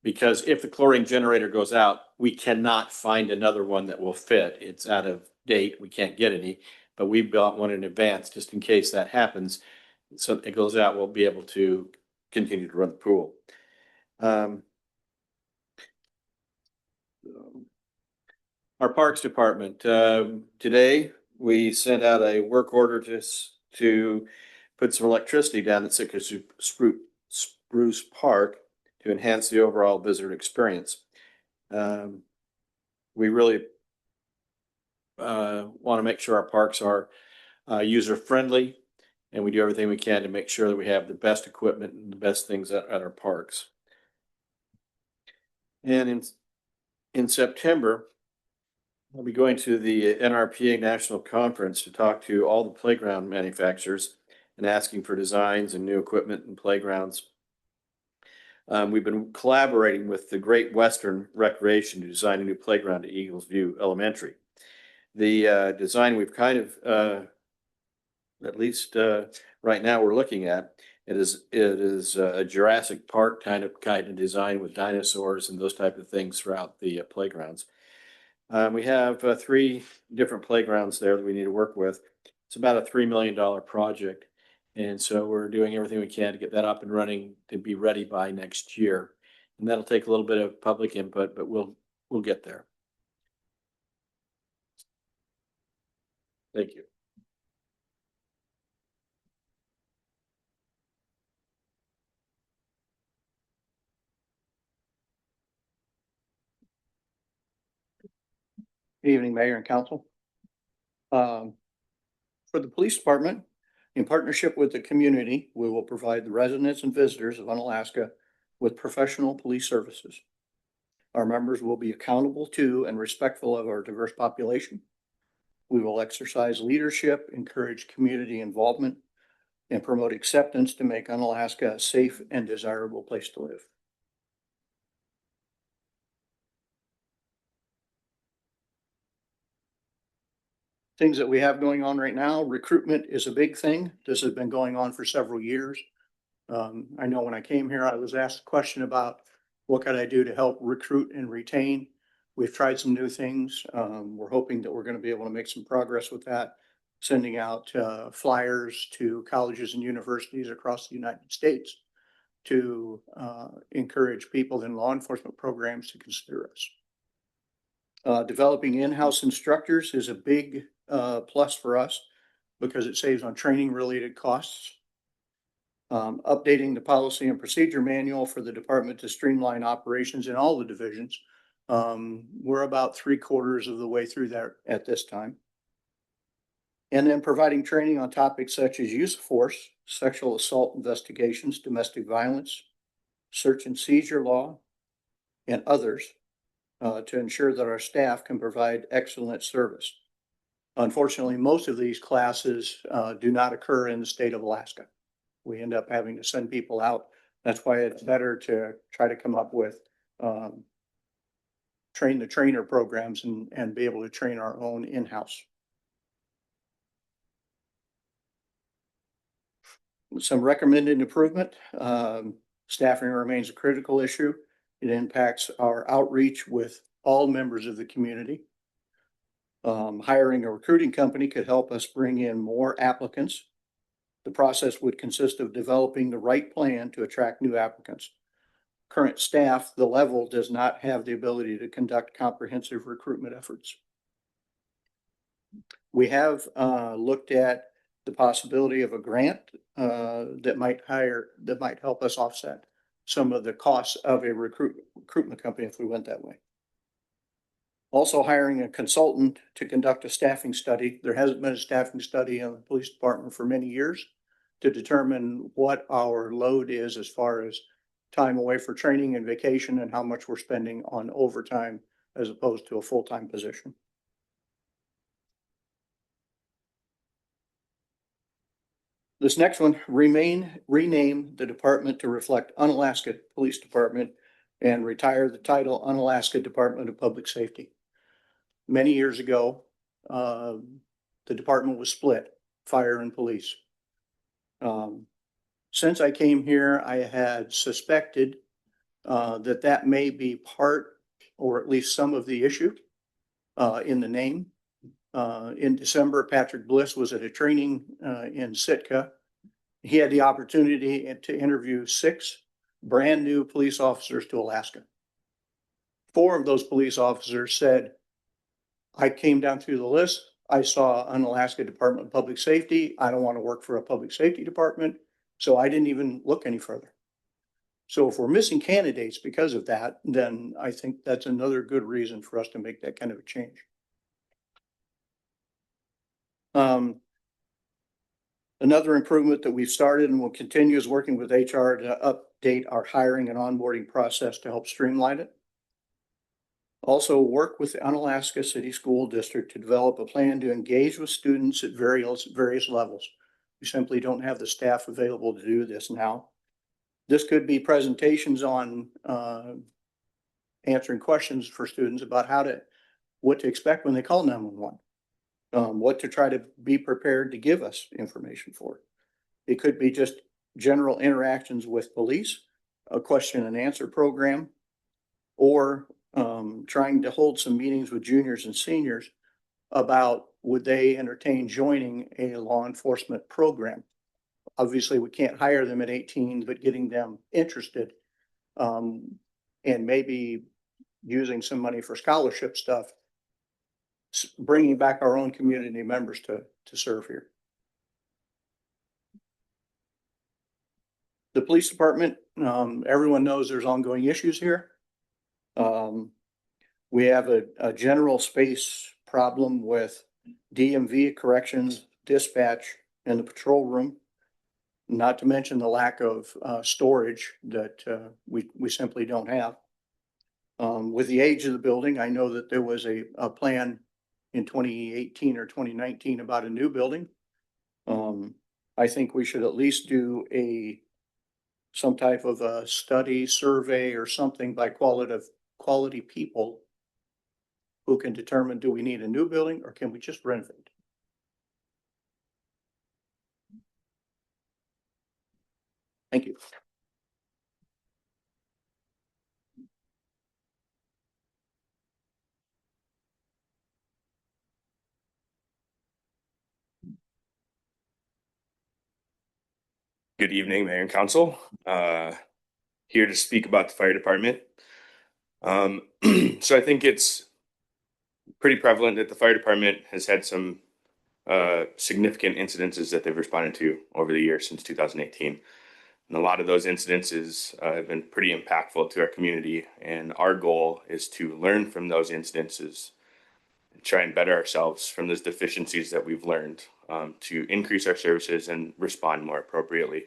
Because if the chlorine generator goes out, we cannot find another one that will fit. It's out of date. We can't get any. But we bought one in advance just in case that happens. So it goes out, we'll be able to continue to run the pool. Our Parks Department, today we sent out a work order to put some electricity down at Sitka Spruce Park to enhance the overall visitor experience. We really want to make sure our parks are user-friendly, and we do everything we can to make sure that we have the best equipment and the best things at our parks. And in September, I'll be going to the NRPA National Conference to talk to all the playground manufacturers and asking for designs and new equipment and playgrounds. We've been collaborating with the Great Western Recreation to design a new playground at Eagles View Elementary. The design we've kind of, at least right now we're looking at, it is a Jurassic Park kind of design with dinosaurs and those type of things throughout the playgrounds. We have 3 different playgrounds there that we need to work with. It's about a $3 million project. And so we're doing everything we can to get that up and running to be ready by next year. And that'll take a little bit of public input, but we'll get there. Thank you. Good evening, Mayor and Council. For the police department, In partnership with the community, we will provide the residents and visitors of Unalaska with professional police services. Our members will be accountable to and respectful of our diverse population. We will exercise leadership, encourage community involvement, and promote acceptance to make Unalaska a safe and desirable place to live. Things that we have going on right now, recruitment is a big thing. This has been going on for several years. I know when I came here, I was asked a question about what could I do to help recruit and retain. We've tried some new things. We're hoping that we're going to be able to make some progress with that, sending out flyers to colleges and universities across the United States to encourage people in law enforcement programs to consider us. Developing in-house instructors is a big plus for us because it saves on training related costs. Updating the policy and procedure manual for the department to streamline operations in all the divisions. We're about 3/4 of the way through that at this time. And then providing training on topics such as use of force, sexual assault investigations, domestic violence, search and seizure law, and others to ensure that our staff can provide excellent service. Unfortunately, most of these classes do not occur in the state of Alaska. We end up having to send people out. That's why it's better to try to come up with train the trainer programs and be able to train our own in-house. Some recommended improvement. Staffing remains a critical issue. It impacts our outreach with all members of the community. Hiring a recruiting company could help us bring in more applicants. The process would consist of developing the right plan to attract new applicants. Current staff, the level, does not have the ability to conduct comprehensive recruitment efforts. We have looked at the possibility of a grant that might help us offset some of the costs of a recruitment company if we went that way. Also hiring a consultant to conduct a staffing study. There hasn't been a staffing study in the police department for many years to determine what our load is as far as time away for training and vacation and how much we're spending on overtime as opposed to a full-time position. This next one, rename the department to reflect Unalaska Police Department and retire the title Unalaska Department of Public Safety. Many years ago, the department was split, fire and police. Since I came here, I had suspected that may be part or at least some of the issue in the name. In December, Patrick Bliss was at a training in Sitka. He had the opportunity to interview 6 brand new police officers to Alaska. 4 of those police officers said, I came down through the list. I saw Unalaska Department of Public Safety. I don't want to work for a public safety department. So I didn't even look any further. So if we're missing candidates because of that, then I think that's another good reason for us to make that kind of a change. Another improvement that we've started and will continue is working with HR to update our hiring and onboarding process to help streamline it. Also work with the Unalaska City School District to develop a plan to engage with students at various levels. We simply don't have the staff available to do this now. This could be presentations on answering questions for students about what to expect when they call 911. What to try to be prepared to give us information for. It could be just general interactions with police, a question and answer program, or trying to hold some meetings with juniors and seniors about would they entertain joining a law enforcement program. Obviously, we can't hire them at 18, but getting them interested and maybe using some money for scholarship stuff, bringing back our own community members to serve here. The police department, everyone knows there's ongoing issues here. We have a general space problem with DMV, corrections, dispatch, in the patrol room. Not to mention the lack of storage that we simply don't have. With the age of the building, I know that there was a plan in 2018 or 2019 about a new building. I think we should at least do some type of a study, survey, or something by quality people who can determine, do we need a new building or can we just renovate? Thank you. Good evening, Mayor and Council. Here to speak about the fire department. So I think it's pretty prevalent that the fire department has had some significant incidences that they've responded to over the years since 2018. And a lot of those incidences have been pretty impactful to our community. And our goal is to learn from those incidences and try and better ourselves from those deficiencies that we've learned to increase our services and respond more appropriately.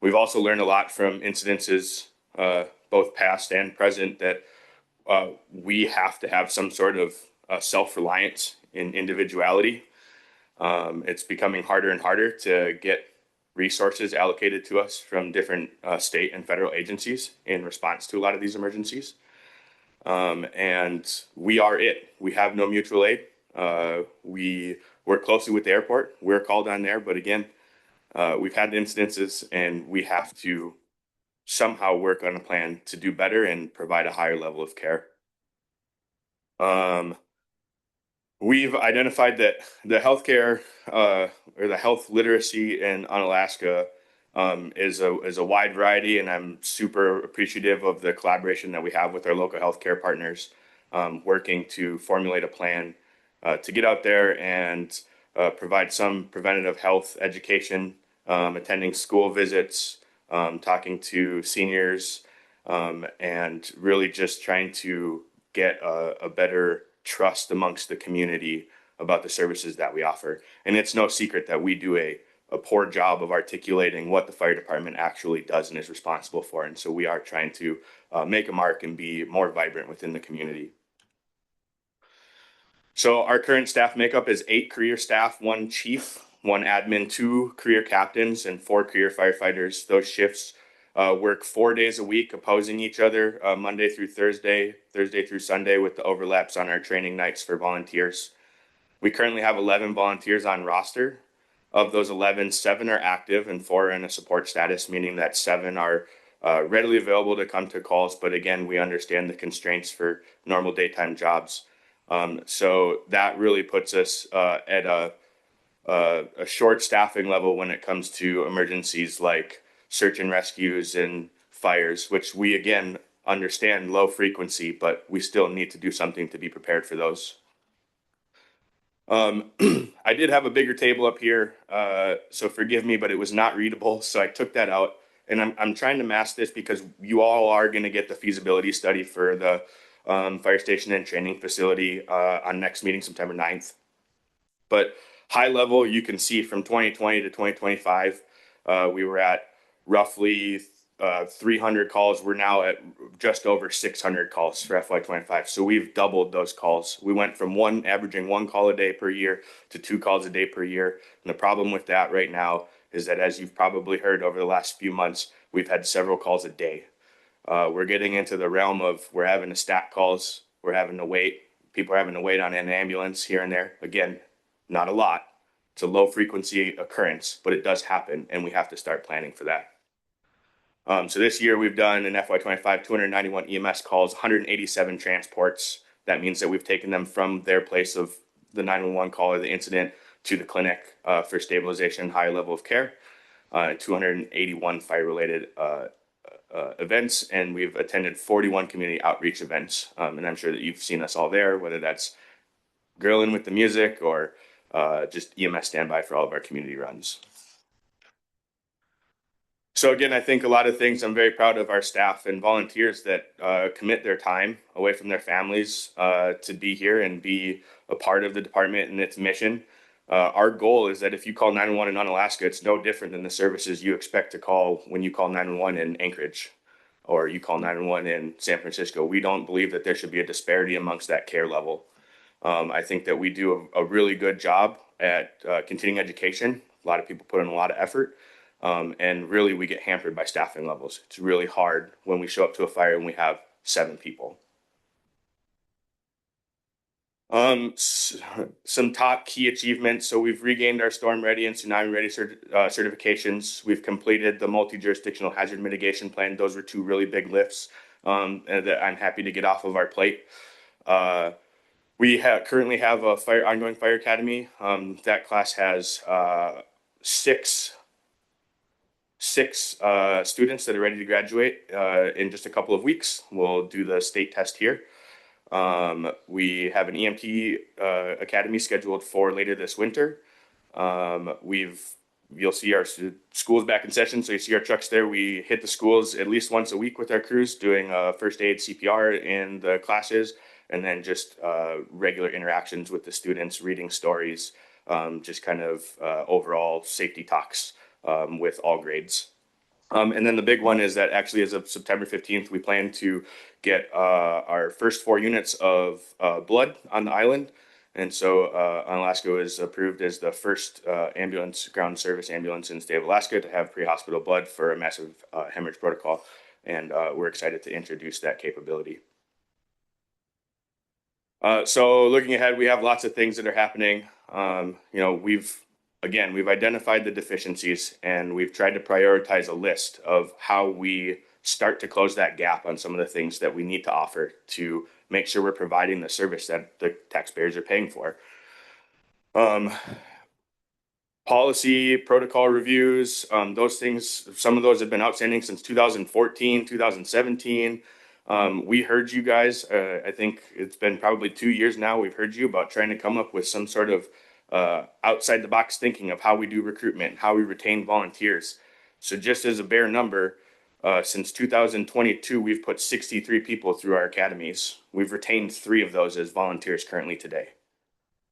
We've also learned a lot from incidences, both past and present, that we have to have some sort of self-reliance in individuality. It's becoming harder and harder to get resources allocated to us from different state and federal agencies in response to a lot of these emergencies. And we are it. We have no mutual aid. We work closely with the airport. We're called on there, but again, we've had incidences and we have to somehow work on a plan to do better and provide a higher level of care. We've identified that the healthcare or the health literacy in Unalaska is a wide variety, and I'm super appreciative of the collaboration that we have with our local healthcare partners, working to formulate a plan to get out there and provide some preventative health education, attending school visits, talking to seniors, and really just trying to get a better trust amongst the community about the services that we offer. And it's no secret that we do a poor job of articulating what the fire department actually does and is responsible for. And so we are trying to make a mark and be more vibrant within the community. So our current staff makeup is 8 career staff, 1 chief, 1 admin, 2 career captains, and 4 career firefighters. Those shifts work 4 days a week, opposing each other, Monday through Thursday, Thursday through Sunday, with the overlaps on our training nights for volunteers. We currently have 11 volunteers on roster. Of those 11, 7 are active and 4 are in a support status, meaning that 7 are readily available to come to calls. But again, we understand the constraints for normal daytime jobs. So that really puts us at a short staffing level when it comes to emergencies like search and rescues and fires, which we again understand low frequency, but we still need to do something to be prepared for those. I did have a bigger table up here, so forgive me, but it was not readable, so I took that out. And I'm trying to mask this because you all are going to get the feasibility study for the fire station and training facility on next meeting, September 9th. But high level, you can see from 2020 to 2025, we were at roughly 300 calls. We're now at just over 600 calls for FY25. So we've doubled those calls. We went from averaging 1 call a day per year to 2 calls a day per year. And the problem with that right now is that, as you've probably heard over the last few months, we've had several calls a day. We're getting into the realm of we're having to stack calls. We're having to wait. People are having to wait on an ambulance here and there. Again, not a lot. It's a low frequency occurrence, but it does happen, and we have to start planning for that. So this year we've done in FY25 291 EMS calls, 187 transports. That means that we've taken them from their place of the 911 call or the incident to the clinic for stabilization, higher level of care. 281 fire-related events, and we've attended 41 community outreach events. And I'm sure that you've seen us all there, whether that's grilling with the music or just EMS standby for all of our community runs. So again, I think a lot of things, I'm very proud of our staff and volunteers that commit their time away from their families to be here and be a part of the department and its mission. Our goal is that if you call 911 in Unalaska, it's no different than the services you expect to call when you call 911 in Anchorage or you call 911 in San Francisco. We don't believe that there should be a disparity amongst that care level. I think that we do a really good job at continuing education. A lot of people put in a lot of effort. And really, we get hampered by staffing levels. It's really hard when we show up to a fire and we have 7 people. Some top key achievements. So we've regained our storm ready and tsunami ready certifications. We've completed the multi-jurisdictional hazard mitigation plan. Those were 2 really big lifts and that I'm happy to get off of our plate. We currently have a ongoing fire academy. That class has 6 students that are ready to graduate in just a couple of weeks. We'll do the state test here. We have an EMT academy scheduled for later this winter. You'll see our schools back in session, so you see our trucks there. We hit the schools at least once a week with our crews doing first aid, CPR in the classes, and then just regular interactions with the students, reading stories, just kind of overall safety talks with all grades. And then the big one is that actually as of September 15th, we plan to get our first 4 units of blood on the island. And so Unalaska was approved as the first ambulance, ground service ambulance in the state of Alaska to have pre-hospital blood for a massive hemorrhage protocol. And we're excited to introduce that capability. So looking ahead, we have lots of things that are happening. We've identified the deficiencies and we've tried to prioritize a list of how we start to close that gap on some of the things that we need to offer to make sure we're providing the service that the taxpayers are paying for. Policy, protocol reviews, those things, some of those have been outstanding since 2014, 2017. We heard you guys, I think it's been probably 2 years now, we've heard you about trying to come up with some sort of outside the box thinking of how we do recruitment, how we retain volunteers. So just as a bare number, since 2022, we've put 63 people through our academies. We've retained 3 of those as volunteers currently today.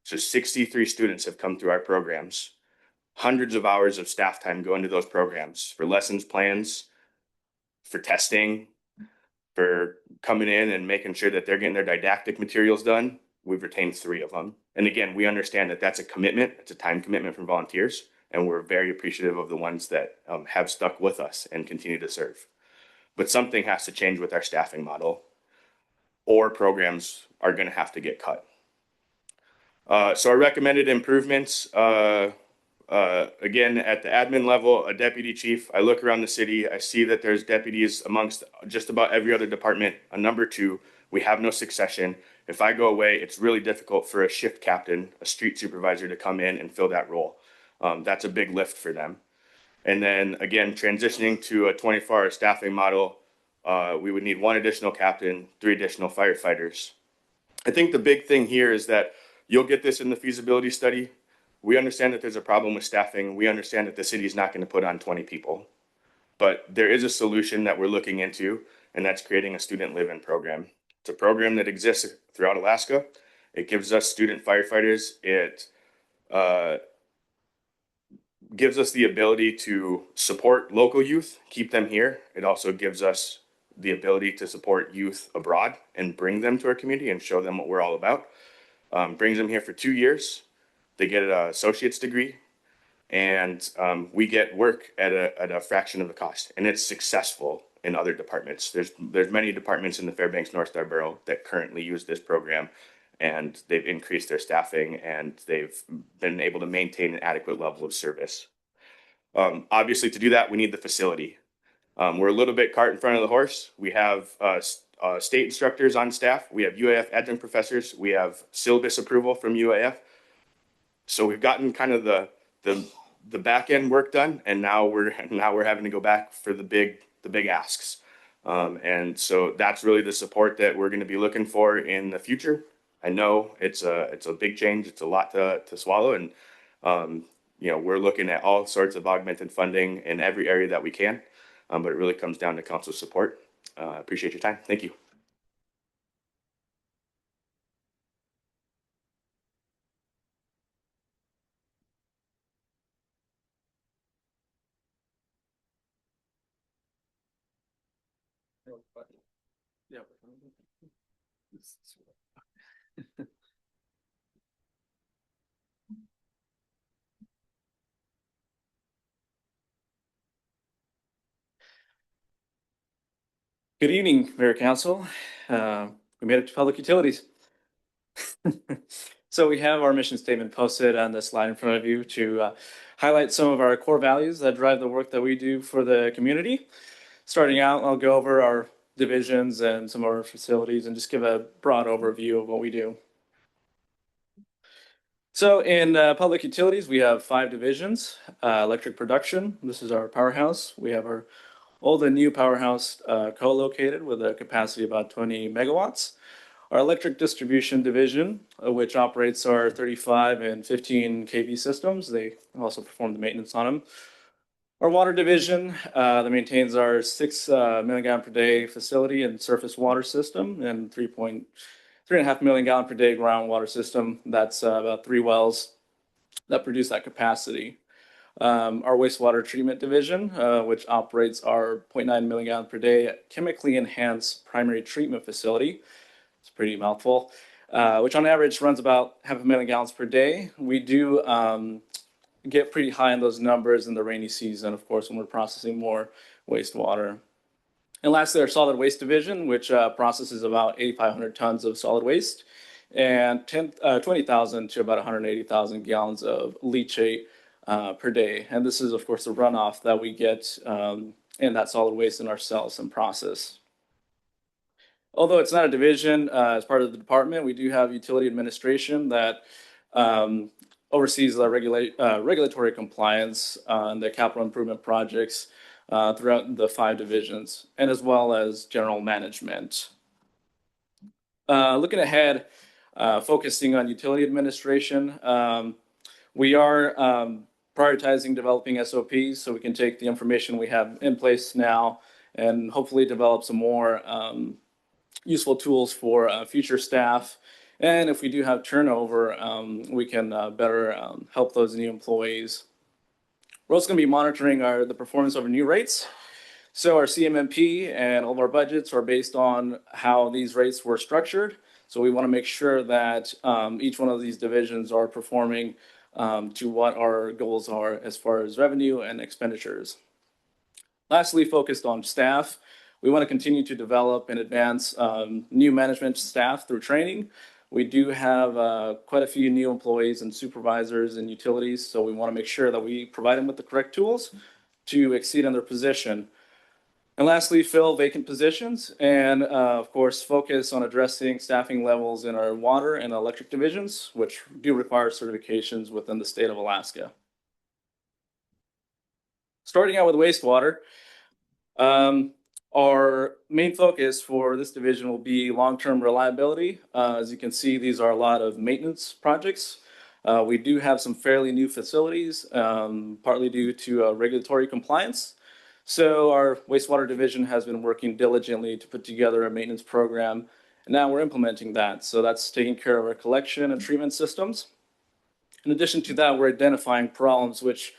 So 63 students have come through our programs. Hundreds of hours of staff time go into those programs for lessons plans, for testing, for coming in and making sure that they're getting their didactic materials done. We've retained 3 of them. And again, we understand that that's a commitment. It's a time commitment from volunteers. And we're very appreciative of the ones that have stuck with us and continue to serve. But something has to change with our staffing model or programs are going to have to get cut. So our recommended improvements, again, at the admin level, a deputy chief, I look around the city, I see that there's deputies amongst just about every other department. A number 2, we have no succession. If I go away, it's really difficult for a shift captain, a street supervisor to come in and fill that role. That's a big lift for them. And then again, transitioning to a 24-hour staffing model, we would need 1 additional captain, 3 additional firefighters. I think the big thing here is that you'll get this in the feasibility study. We understand that there's a problem with staffing. We understand that the city is not going to put on 20 people. But there is a solution that we're looking into, and that's creating a student live-in program. It's a program that exists throughout Alaska. It gives us student firefighters. It gives us the ability to support local youth, keep them here. It also gives us the ability to support youth abroad and bring them to our community and show them what we're all about. Brings them here for 2 years. They get an associate's degree, and we get work at a fraction of the cost. And it's successful in other departments. There's many departments in the Fairbanks North Star Borough that currently use this program, and they've increased their staffing and they've been able to maintain an adequate level of service. Obviously, to do that, we need the facility. We're a little bit cart in front of the horse. We have state instructors on staff. We have UAF adjunct professors. We have syllabus approval from UAF. So we've gotten kind of the back end work done, and now we're having to go back for the big asks. And so that's really the support that we're going to be looking for in the future. I know it's a big change. It's a lot to swallow, and we're looking at all sorts of augmented funding in every area that we can. But it really comes down to council support. Appreciate your time. Thank you. Good evening, Mayor Council. We made it to public utilities. So we have our mission statement posted on the slide in front of you to highlight some of our core values that drive the work that we do for the community. Starting out, I'll go over our divisions and some of our facilities and just give a broad overview of what we do. So in public utilities, we have 5 divisions. Electric production, this is our powerhouse. We have our old and new powerhouse co-located with a capacity of about 20 megawatts. Our electric distribution division, which operates our 35 and 15 kV systems, they also perform the maintenance on them. Our water division that maintains our 6 million gallon per day facility and surface water system and 3.5 million gallon per day groundwater system. That's about 3 wells that produce that capacity. Our wastewater treatment division, which operates our 0.9 million gallon per day chemically enhanced primary treatment facility. It's a pretty mouthful, which on average runs about 500,000 gallons per day. We do get pretty high in those numbers in the rainy season, of course, when we're processing more wastewater. And lastly, our solid waste division, which processes about 8,500 tons of solid waste and 20,000 to about 180,000 gallons of leachate per day. And this is, of course, the runoff that we get in that solid waste in our cells and process. Although it's not a division as part of the department, we do have utility administration that oversees the regulatory compliance on the capital improvement projects throughout the 5 divisions, and as well as general management. Looking ahead, focusing on utility administration, we are prioritizing developing SOPs so we can take the information we have in place now and hopefully develop some more useful tools for future staff. And if we do have turnover, we can better help those new employees. We're also going to be monitoring the performance of our new rates. So our CMMP and all of our budgets are based on how these rates were structured. So we want to make sure that each one of these divisions are performing to what our goals are as far as revenue and expenditures. Lastly, focused on staff, we want to continue to develop and advance new management staff through training. We do have quite a few new employees and supervisors in utilities, so we want to make sure that we provide them with the correct tools to exceed in their position. And lastly, fill vacant positions and, of course, focus on addressing staffing levels in our water and electric divisions, which do require certifications within the state of Alaska. Starting out with wastewater, our main focus for this division will be long-term reliability. As you can see, these are a lot of maintenance projects. We do have some fairly new facilities, partly due to regulatory compliance. So our wastewater division has been working diligently to put together a maintenance program, and now we're implementing that. So that's taking care of our collection and treatment systems. In addition to that, we're identifying problems which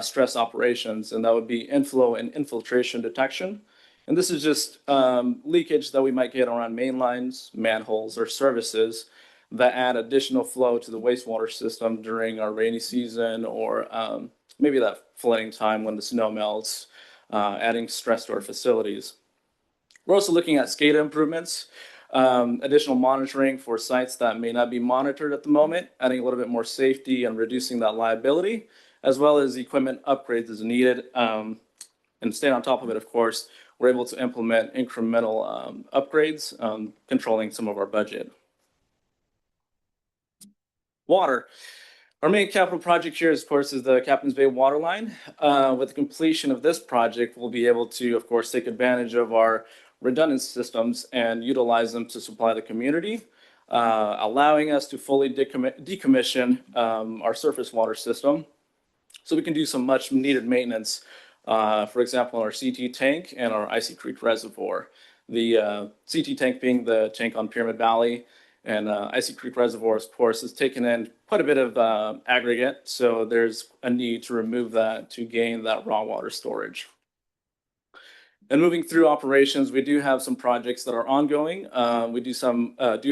stress operations, and that would be inflow and infiltration detection. And this is just leakage that we might get around main lines, manholes, or services that add additional flow to the wastewater system during our rainy season or maybe that flooding time when the snow melts, adding stress to our facilities. We're also looking at SCADA improvements, additional monitoring for sites that may not be monitored at the moment, adding a little bit more safety and reducing that liability, as well as equipment upgrades as needed. And staying on top of it, of course, we're able to implement incremental upgrades, controlling some of our budget. Water. Our main capital project here, of course, is the Captain's Bay water line. With the completion of this project, we'll be able to, of course, take advantage of our redundant systems and utilize them to supply the community, allowing us to fully decommission our surface water system so we can do some much needed maintenance. For example, our CT tank and our Icy Creek Reservoir. The CT tank being the tank on Pyramid Valley, and Icy Creek Reservoir, of course, has taken in quite a bit of aggregate, so there's a need to remove that to gain that raw water storage. And moving through operations, we do have some projects that are ongoing. We do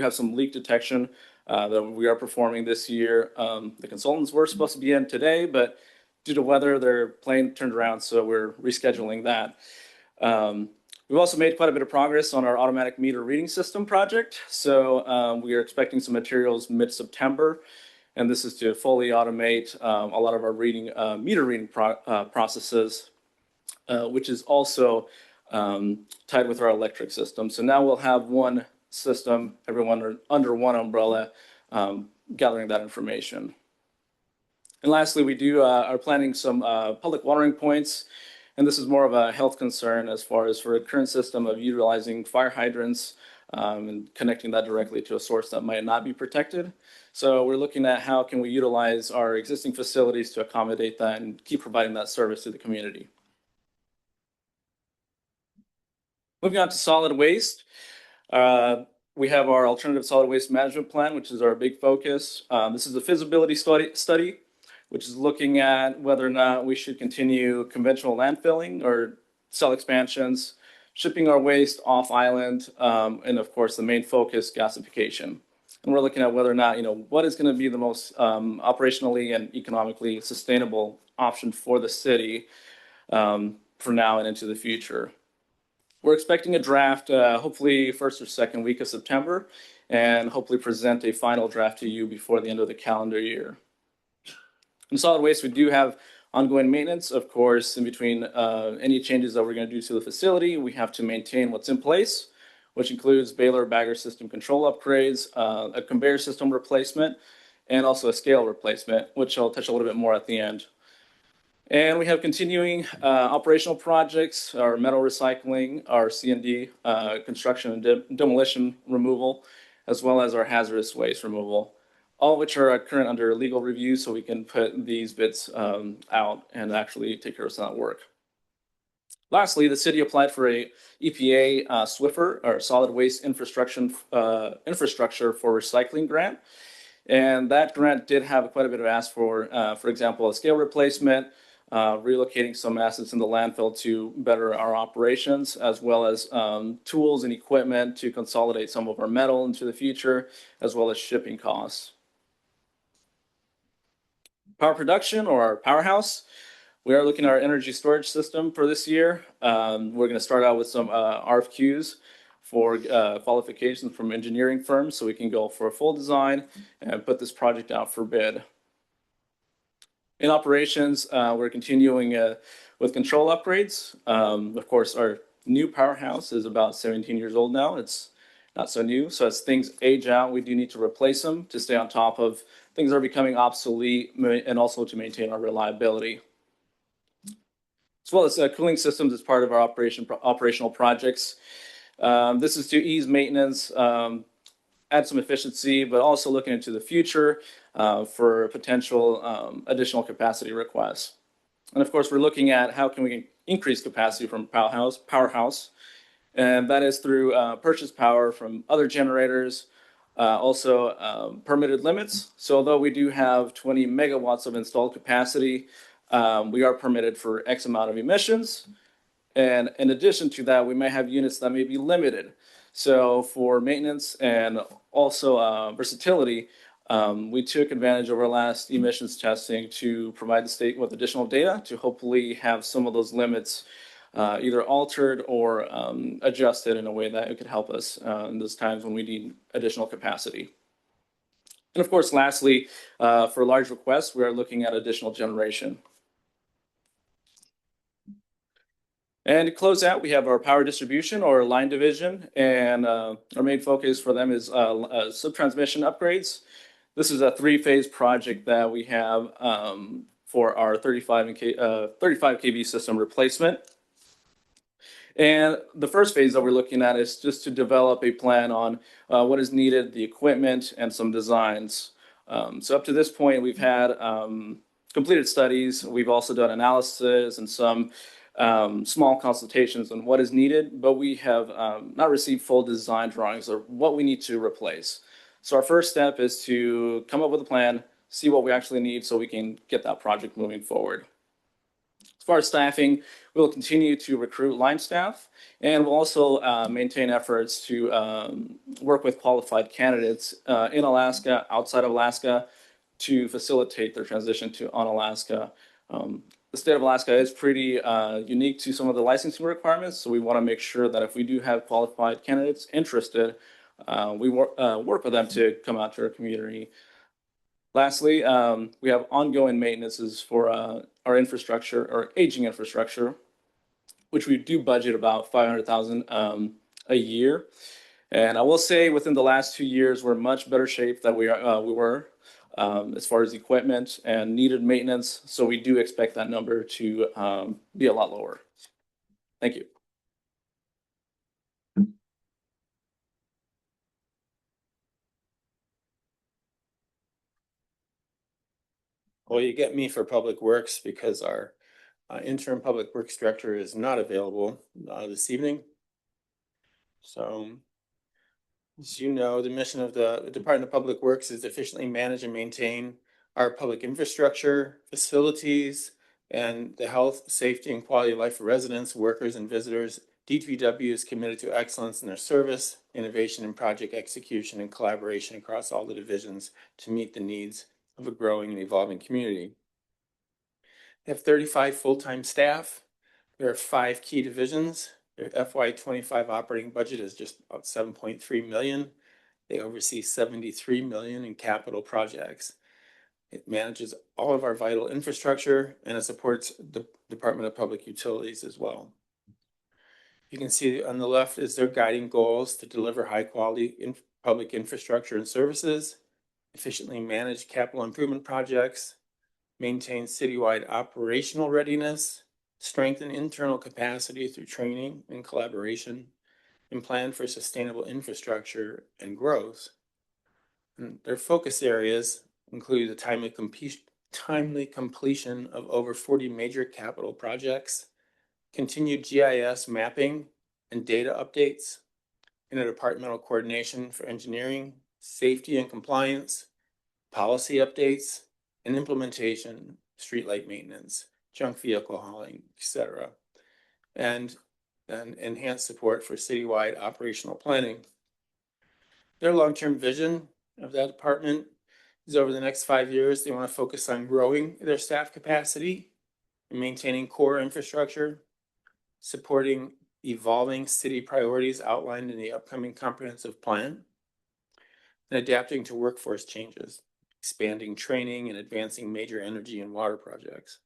have some leak detection that we are performing this year. The consultants were supposed to be in today, but due to weather, their plane turned around, so we're rescheduling that. We've also made quite a bit of progress on our automatic meter reading system project. So we are expecting some materials mid-September, and this is to fully automate a lot of our meter reading processes, which is also tied with our electric system. So now we'll have one system, everyone under one umbrella, gathering that information. And lastly, we are planning some public watering points, and this is more of a health concern as far as for a current system of utilizing fire hydrants and connecting that directly to a source that might not be protected. So we're looking at how can we utilize our existing facilities to accommodate that and keep providing that service to the community. Moving on to solid waste. We have our alternative solid waste management plan, which is our big focus. This is a feasibility study, which is looking at whether or not we should continue conventional landfilling or cell expansions, shipping our waste off island, and of course the main focus, gasification. And we're looking at whether or not, what is going to be the most operationally and economically sustainable option for the city for now and into the future. We're expecting a draft, hopefully first or second week of September, and hopefully present a final draft to you before the end of the calendar year. In solid waste, we do have ongoing maintenance, of course, in between any changes that we're going to do to the facility. We have to maintain what's in place, which includes baler bagger system control upgrades, a conveyor system replacement, and also a scale replacement, which I'll touch a little bit more at the end. And we have continuing operational projects, our metal recycling, our C&D, construction and demolition removal, as well as our hazardous waste removal, all of which are current under legal review, so we can put these bits out and actually take care of some of that work. Lastly, the city applied for a EPA SWIFR, or Solid Waste Infrastructure for Recycling grant. And that grant did have quite a bit of ask for example, a scale replacement, relocating some assets in the landfill to better our operations, as well as tools and equipment to consolidate some of our metal into the future, as well as shipping costs. Power production, or our powerhouse. We are looking at our energy storage system for this year. We're going to start out with some RFQs for qualifications from engineering firms, so we can go for a full design and put this project out for bid. In operations, we're continuing with control upgrades. Of course, our new powerhouse is about 17 years old now. It's not so new. So as things age out, we do need to replace them to stay on top of things that are becoming obsolete, and also to maintain our reliability. As well as cooling systems as part of our operational projects. This is to ease maintenance, add some efficiency, but also looking into the future for potential additional capacity requests. And of course, we're looking at how can we increase capacity from powerhouse, and that is through purchase power from other generators, also permitted limits. So although we do have 20 megawatts of installed capacity, we are permitted for X amount of emissions. And in addition to that, we may have units that may be limited. So for maintenance and also versatility, we took advantage of our last emissions testing to provide the state with additional data to hopefully have some of those limits either altered or adjusted in a way that it could help us in those times when we need additional capacity. And of course, lastly, for large requests, we are looking at additional generation. And to close out, we have our power distribution or line division, and our main focus for them is subtransmission upgrades. This is a 3-phase project that we have for our 35 kV system replacement. And the first phase that we're looking at is just to develop a plan on what is needed, the equipment, and some designs. So up to this point, we've had completed studies. We've also done analysis and some small consultations on what is needed, but we have not received full design drawings or what we need to replace. So our first step is to come up with a plan, see what we actually need so we can get that project moving forward. As far as staffing, we'll continue to recruit line staff, and we'll also maintain efforts to work with qualified candidates in Alaska, outside of Alaska, to facilitate their transition to Unalaska. The state of Alaska is pretty unique to some of the licensing requirements, so we want to make sure that if we do have qualified candidates interested, we work with them to come out to our community. Lastly, we have ongoing maintenances for our infrastructure, or aging infrastructure, which we do budget about $500,000 a year. And I will say, within the last 2 years, we're in much better shape than we were as far as equipment and needed maintenance. So we do expect that number to be a lot lower. Thank you. Well, you get me for Public Works because our interim Public Works Director is not available this evening. So, as you know, the mission of the Department of Public Works is to efficiently manage and maintain our public infrastructure, facilities, and the health, safety, and quality of life for residents, workers, and visitors. DPW is committed to excellence in their service, innovation, and project execution, and collaboration across all the divisions to meet the needs of a growing and evolving community. They have 35 full-time staff. There are 5 key divisions. Their FY25 operating budget is just about $7.3 million. They oversee $73 million in capital projects. It manages all of our vital infrastructure, and it supports the Department of Public Utilities as well. You can see on the left is their guiding goals to deliver high quality public infrastructure and services, efficiently manage capital improvement projects, maintain citywide operational readiness, strengthen internal capacity through training and collaboration, and plan for sustainable infrastructure and growth. And their focus areas include the timely completion of over 40 major capital projects, continued GIS mapping and data updates, interdepartmental coordination for engineering, safety and compliance, policy updates, and implementation, streetlight maintenance, junk vehicle hauling, etc., and enhanced support for citywide operational planning. Their long-term vision of that department is over the next 5 years, they want to focus on growing their staff capacity and maintaining core infrastructure, supporting evolving city priorities outlined in the upcoming comprehensive plan, and adapting to workforce changes, expanding training and advancing major energy and water projects.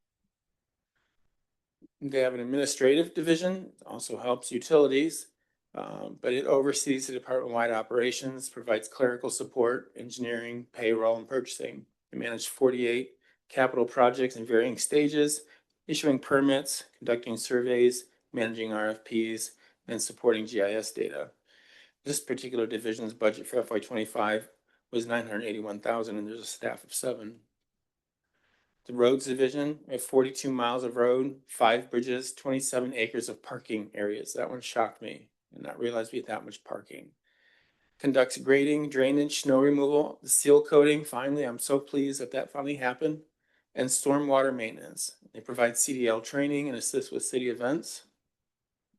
They have an administrative division, also helps utilities, but it oversees the department-wide operations, provides clerical support, engineering, payroll, and purchasing. They manage 48 capital projects in varying stages, issuing permits, conducting surveys, managing RFPs, and supporting GIS data. This particular division's budget for FY25 was $981,000, and there's a staff of 7. The roads division, we have 42 miles of road, 5 bridges, 27 acres of parking areas. That one shocked me. I did not realize we had that much parking. Conducts grading, drainage, snow removal, the seal coating. Finally, I'm so pleased that that finally happened. And stormwater maintenance. They provide CDL training and assist with city events.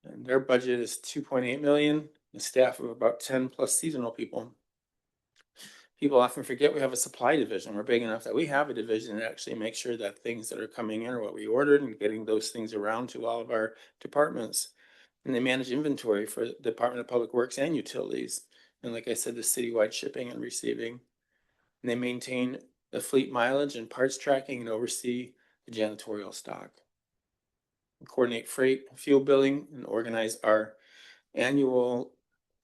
And their budget is $2.8 million, and a staff of about 10 plus seasonal people. People often forget we have a supply division. We're big enough that we have a division that actually makes sure that things that are coming in are what we ordered and getting those things around to all of our departments. And they manage inventory for the Department of Public Works and Utilities. And like I said, the citywide shipping and receiving. And they maintain the fleet mileage and parts tracking and oversee the janitorial stock. And coordinate freight, fuel billing, and organize our annual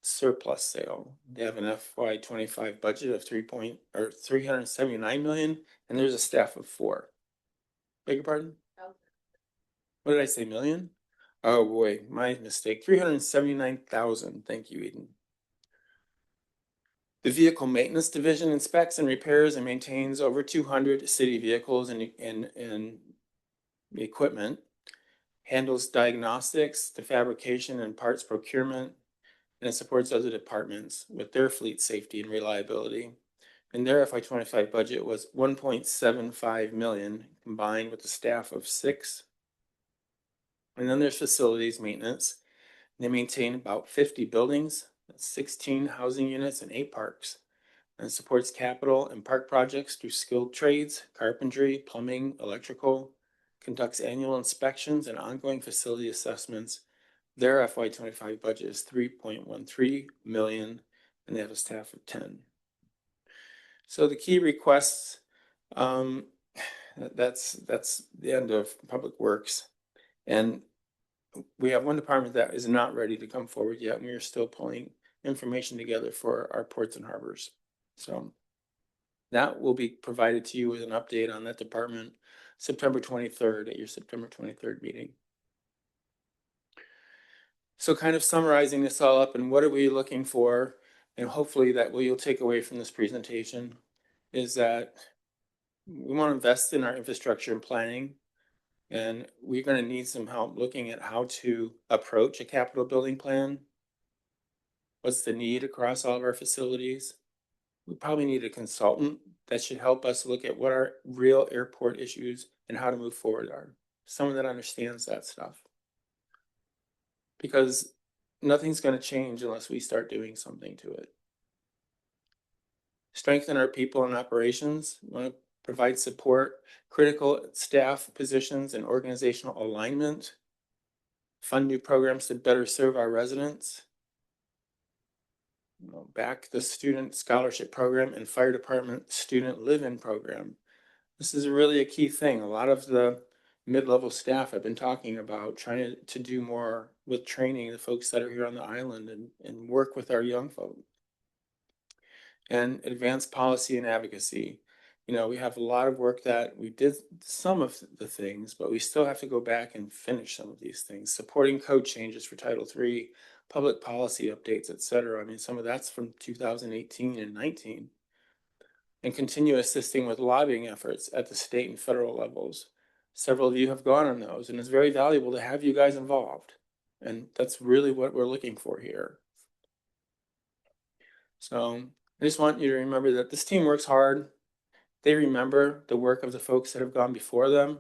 surplus sale. They have an FY25 budget of $379 million, and there's a staff of 4. Beg your pardon? What did I say, million? Oh boy, my mistake. 379,000. Thank you, Eden. The vehicle maintenance division inspects and repairs and maintains over 200 city vehicles and equipment, handles diagnostics, the fabrication and parts procurement, and it supports other departments with their fleet safety and reliability. And their FY25 budget was $1.75 million, combined with a staff of 6. And then there's facilities maintenance. They maintain about 50 buildings, 16 housing units, and 8 parks. And supports capital and park projects through skilled trades, carpentry, plumbing, electrical, conducts annual inspections and ongoing facility assessments. Their FY25 budget is 3.13 million, and they have a staff of 10. So the key requests, that's the end of Public Works. And we have one department that is not ready to come forward yet, and we are still pulling information together for our ports and harbors. So that will be provided to you with an update on that department September 23rd at your September 23rd meeting. So kind of summarizing this all up and what are we looking for, and hopefully that what you'll take away from this presentation is that we want to invest in our infrastructure and planning, and we're going to need some help looking at how to approach a capital building plan. What's the need across all of our facilities? We probably need a consultant that should help us look at what our real airport issues and how to move forward are. Someone that understands that stuff. Because nothing's going to change unless we start doing something to it. Strengthen our people and operations. We want to provide support, critical staff positions and organizational alignment. Fund new programs to better serve our residents. Back the student scholarship program and fire department student live-in program. This is really a key thing. A lot of the mid-level staff have been talking about trying to do more with training the folks that are here on the island and work with our young folk. And advanced policy and advocacy. You know, we have a lot of work that we did some of the things, but we still have to go back and finish some of these things. Supporting code changes for Title III, public policy updates, etc. I mean, some of that's from 2018 and 19. And continue assisting with lobbying efforts at the state and federal levels. Several of you have gone on those, and it's very valuable to have you guys involved. And that's really what we're looking for here. So I just want you to remember that this team works hard. They remember the work of the folks that have gone before them.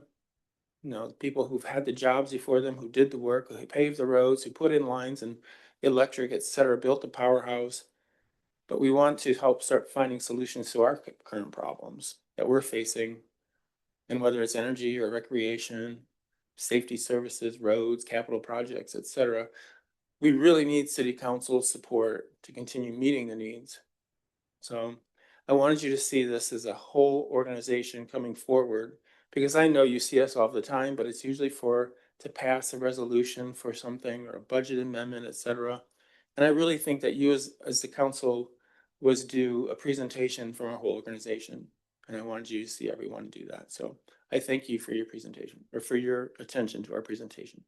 You know, the people who've had the jobs before them, who did the work, who paved the roads, who put in lines and electric, etc., built the powerhouse. But we want to help start finding solutions to our current problems that we're facing. And whether it's energy or recreation, safety services, roads, capital projects, etc., we really need city council support to continue meeting the needs. So I wanted you to see this as a whole organization coming forward, because I know you see us all the time, but it's usually to pass a resolution for something or a budget amendment, etc. And I really think that you as the council was due a presentation from our whole organization. And I wanted you to see everyone do that. So I thank you for your presentation, or for your attention to our presentation.